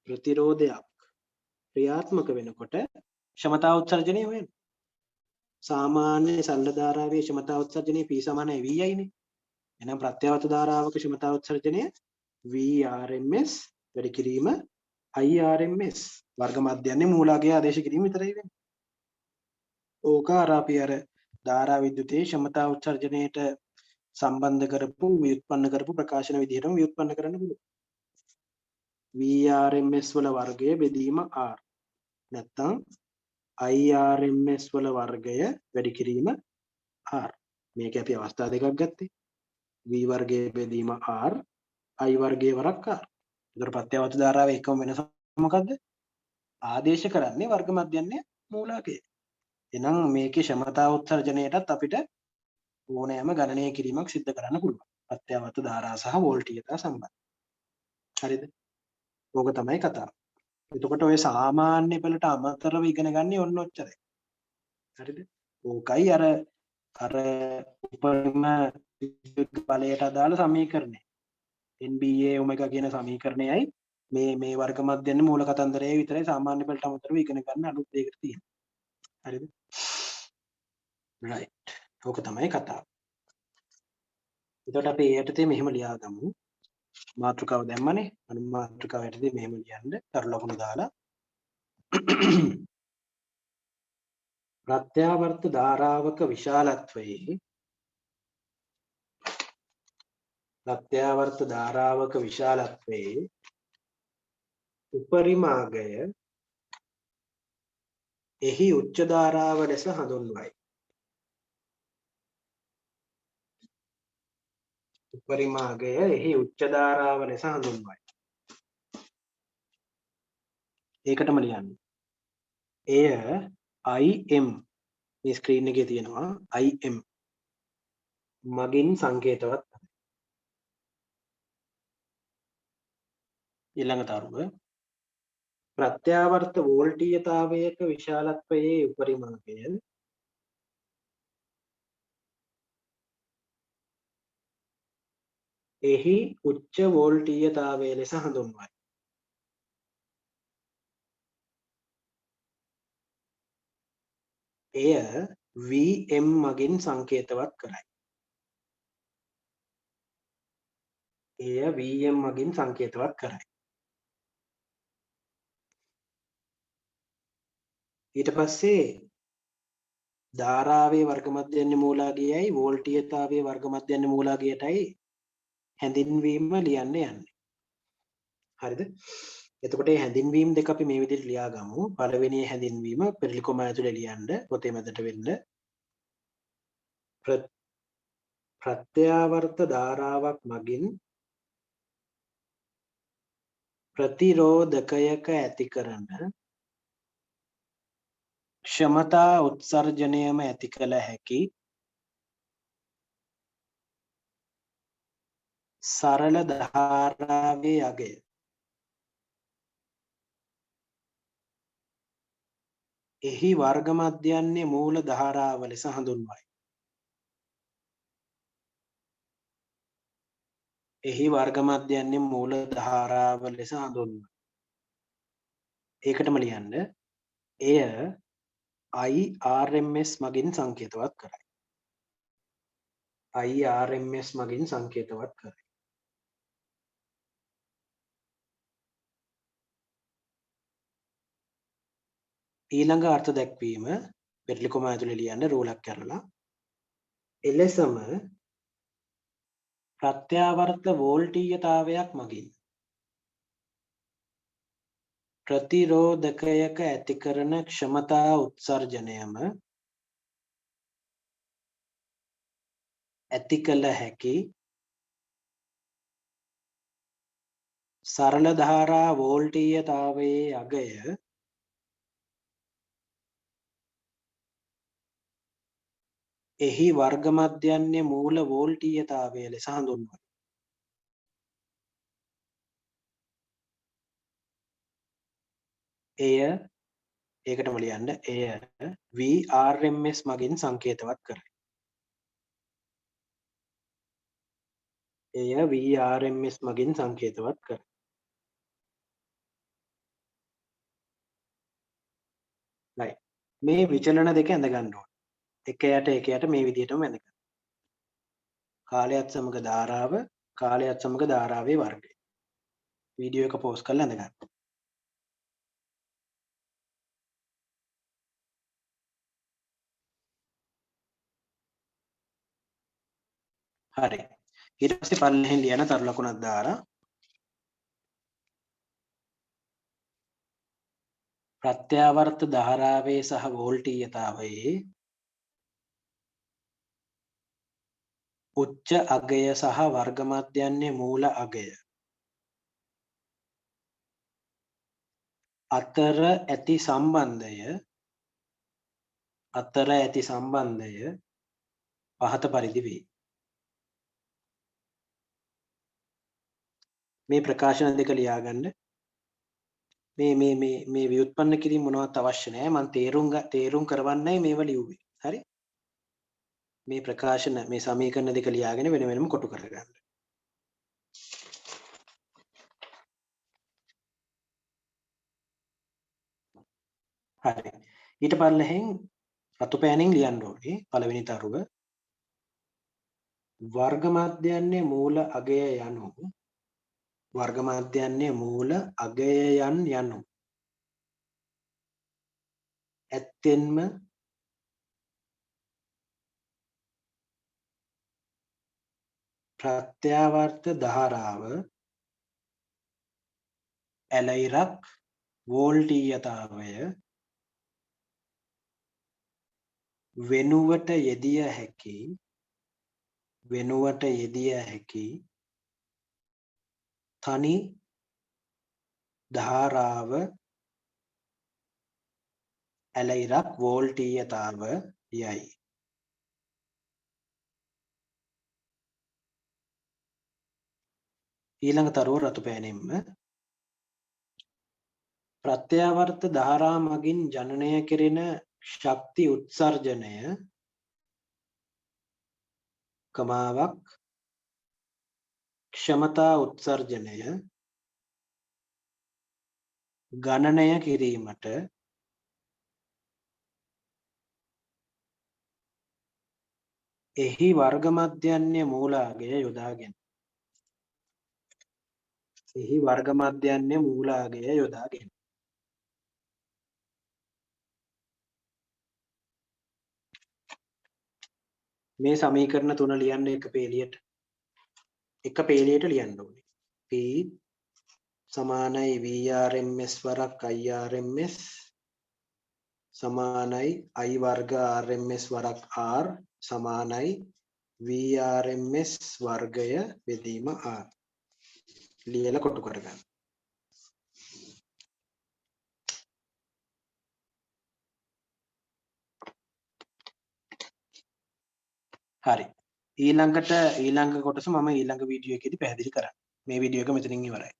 ප්‍රතිරෝධයක් ක්‍රියාත්මක වෙනකොට ක්ෂමතා උත්සර්ජනය හොයන්න. සාමාන්‍ය සරල ධාරාවේ ක්ෂමතා උත්සර්ජනය P = VI නේ. එහෙනම් ප්‍රත්‍යාවර්ත ධාරාවක ක්ෂමතා උත්සර්ජනය Vrms වැඩි කිරීම Irms වර්ග මධ්‍යන්නේ මූලාගය ආදේශ කිරීම විතරයි වෙන්නේ. ඕක අර අපි අර ධාරා විද්‍යුතයේ ක්ෂමතා උත්සර්ජනයට සම්බන්ධ කරපු ව්‍යුත්පන්න කරපු ප්‍රකාශන විදිහටම ව්‍යුත්පන්න කරන්න පුළුවන්. Vrms වල වර්ගය බෙදීම R නැත්නම් Irms වල වර්ගය වැඩි කිරීම R. මේක අපි අවස්ථා දෙකක් ගත්තේ. V වර්ගය බෙදීම R I වර්ගයේ වරක් R. ඒතර ප්‍රත්‍යවර්ත ධාරාවේ එකම වෙනස මොකද්ද? ආදේශ කරන්නේ වර්ග මධ්‍යන්නේ මූලාකය. එහෙනම් මේකේ ක්ෂමතා උත්සර්ජනයටත් අපිට ඕනෑම ගණනය කිරීමක් සිදු කරන්න පුළුවන්. ප්‍රත්‍යවර්ත ධාරා සහ වෝල්ටීයතා සම්බන්ධ. හරිද? ඕක තමයි කතාව. එතකොට ඔය සාමාන්‍ය පෙළට අමතරව ඉගෙන ගන්නේ ඔන්න ඔච්චරයි. හරිද? ඕකයි අර උපරිම විද්‍යුත් බලයට අදාළ සමීකරණය. NBA ඔමෙගා කියන සමීකරණයයි මේ වර්ග මධ්‍යන්නේ මූල කතන්දරයයි විතරයි සාමාන්‍ය පෙළට අමතරව ඉගෙන ගන්න අලුත් දෙයකට තියෙන්නේ. හරිද? right. ඕක තමයි කතාව. එතකොට අපි යටතේ මෙහෙම ලියාගමු. මාතෘකාව දැම්මනේ. අනුම මාතෘකාව යටතේ මෙහෙම ලියන්න. තරු ලකුණු දාලා ප්‍රත්‍යාවර්ත ධාරාවක විශාලත්වයේ උපරිම අගය එහි උච්ච ධාරාව ලෙස හඳුන්වයි. උපරිම අගය එහි උච්ච ධාරාව ලෙස හඳුන්වයි. ඒකටම ලියන්න. එය IM මේ ස්ක්‍රීන් එකේ තියෙනවා IM මගින් සංකේතවත්. ඊළඟ තරුව ප්‍රත්‍යාවර්ත වෝල්ටීයතාවයක විශාලත්වයේ උපරිම අගය එහි උච්ච වෝල්ටීයතාවය ලෙස හඳුන්වයි. එය VM මගින් සංකේතවත් කරයි. එය VM මගින් සංකේතවත් කරයි. ඊට පස්සේ ධාරාවේ වර්ග මධ්‍යන්නේ මූලාගයයි වෝල්ටීයතාවයේ වර්ග මධ්‍යන්නේ මූලාගයටයි හැඳින්වීම ලියන්න යන්නේ. හරිද? එතකොට මේ හැඳින්වීම් දෙක අපි මේ විදිහට ලියා ගමු. පළවෙනි හැඳින්වීම පෙරලිකොම ඇතුලේ ලියන්න පොතේ මැදට වෙන්න. ප්‍රත්‍යාවර්ත ධාරාවක් මගින් ප්‍රතිරෝධකයක ඇති කරන ක්ෂමතා උත්සර්ජනයම ඇති කළ හැකි සරල ධාරාවේ අගය එහි වර්ග මධ්‍යයන්‍ය මූල ධාරාව ලෙස හඳුන්වයි. එහි වර්ග මධ්‍යයන්‍ය මූල ධාරාව ලෙස හඳුන්වයි. ඒකටම ලියන්න. එය IRMS මගින් සංකේතවත් කරයි. IRMS මගින් සංකේතවත් කරයි. ඊළඟ අර්ථ දැක්වීම පෙරලිකොම ඇතුලේ ලියන්න රූලක් කරලා එලෙසම ප්‍රත්‍යාවර්ත වෝල්ටීයතාවයක් මගින් ප්‍රතිරෝධකයක ඇති කරන ක්ෂමතා උත්සර්ජනයම ඇති කළ හැකි සරල ධාරා වෝල්ටීයතාවයේ අගය එහි වර්ග මධ්‍යයන්‍ය මූල වෝල්ටීයතාවය ලෙස හඳුන්වයි. එය ඒකටම ලියන්න. එය VRMS මගින් සංකේතවත් කරයි. එය VRMS මගින් සංකේතවත් කරයි. right. මේ විචලන දෙක ඇඳ ගන්න ඕනේ. එක යට මේ විදිහටම ඇඳ ගන්න. කාලයත් සමග ධාරාව, කාලයත් සමග ධාරාවේ වර්ගය. වීඩියෝ එක පෝස් කරලා ඇඳ ගන්න. හරි. ඊට පස්සේ පල්ලෙහෙන් ලියන තරු ලකුණක් දාලා ප්‍රත්‍යාවර්ත ධාරාවේ සහ වෝල්ටීයතාවයේ උච්ච අගය සහ වර්ග මධ්‍යයන්‍ය මූල අගය අතර ඇති සම්බන්ධය පහත පරිදි වේ. මේ ප්‍රකාශන දෙක ලියාගන්න. මේ ව්‍යුත්පන්න කිරීම මොනවත් අවශ්‍ය නැහැ. මම තේරුම් කරවන්නයි මේව ලියුවේ. හරි? මේ ප්‍රකාශන මේ සමීකරණ දෙක ලියාගෙන වෙන වෙනම කොටු කරගන්න. හරි. ඊට පල්ලෙහෙන් රතු පෑනෙන් ලියන්න ඕනේ පළවෙනි තරුව වර්ග මධ්‍යයන්‍ය මූල අගය යනු ඇත්තෙන්ම ප්‍රත්‍යාවර්ත ධාරාව ඇලයිරක් වෝල්ටීයතාවය වෙනුවට යෙදිය හැකි තනි ධාරාව ඇලයිරක් වෝල්ටීයතාව යයි. ඊළඟ තරුව රතු පෑනෙන්ම ප්‍රත්‍යාවර්ත ධාරා මගින් ජනනය කෙරෙන ශක්ති උත්සර්ජනය කමාවක් ක්ෂමතා උත්සර්ජනය ගණනය කිරීමට එහි වර්ග මධ්‍යයන්‍ය මූල අගය යොදාගෙන මේ සමීකරණ තුන ලියන්න එක පේලියට ලියන්න ඕනේ. P සමානයි VRMS වරක් IRMS සමානයි I වර්ග RMS වරක් R සමානයි VRMS වර්ගය බෙදීම R. ලියලා කොටු කරගන්න. හරි. ඊළඟ කොටස මම ඊළඟ වීඩියෝ එකේදී පැහැදිලි කරන්න. මේ වීඩියෝ එක මෙතනින් ඉවරයි.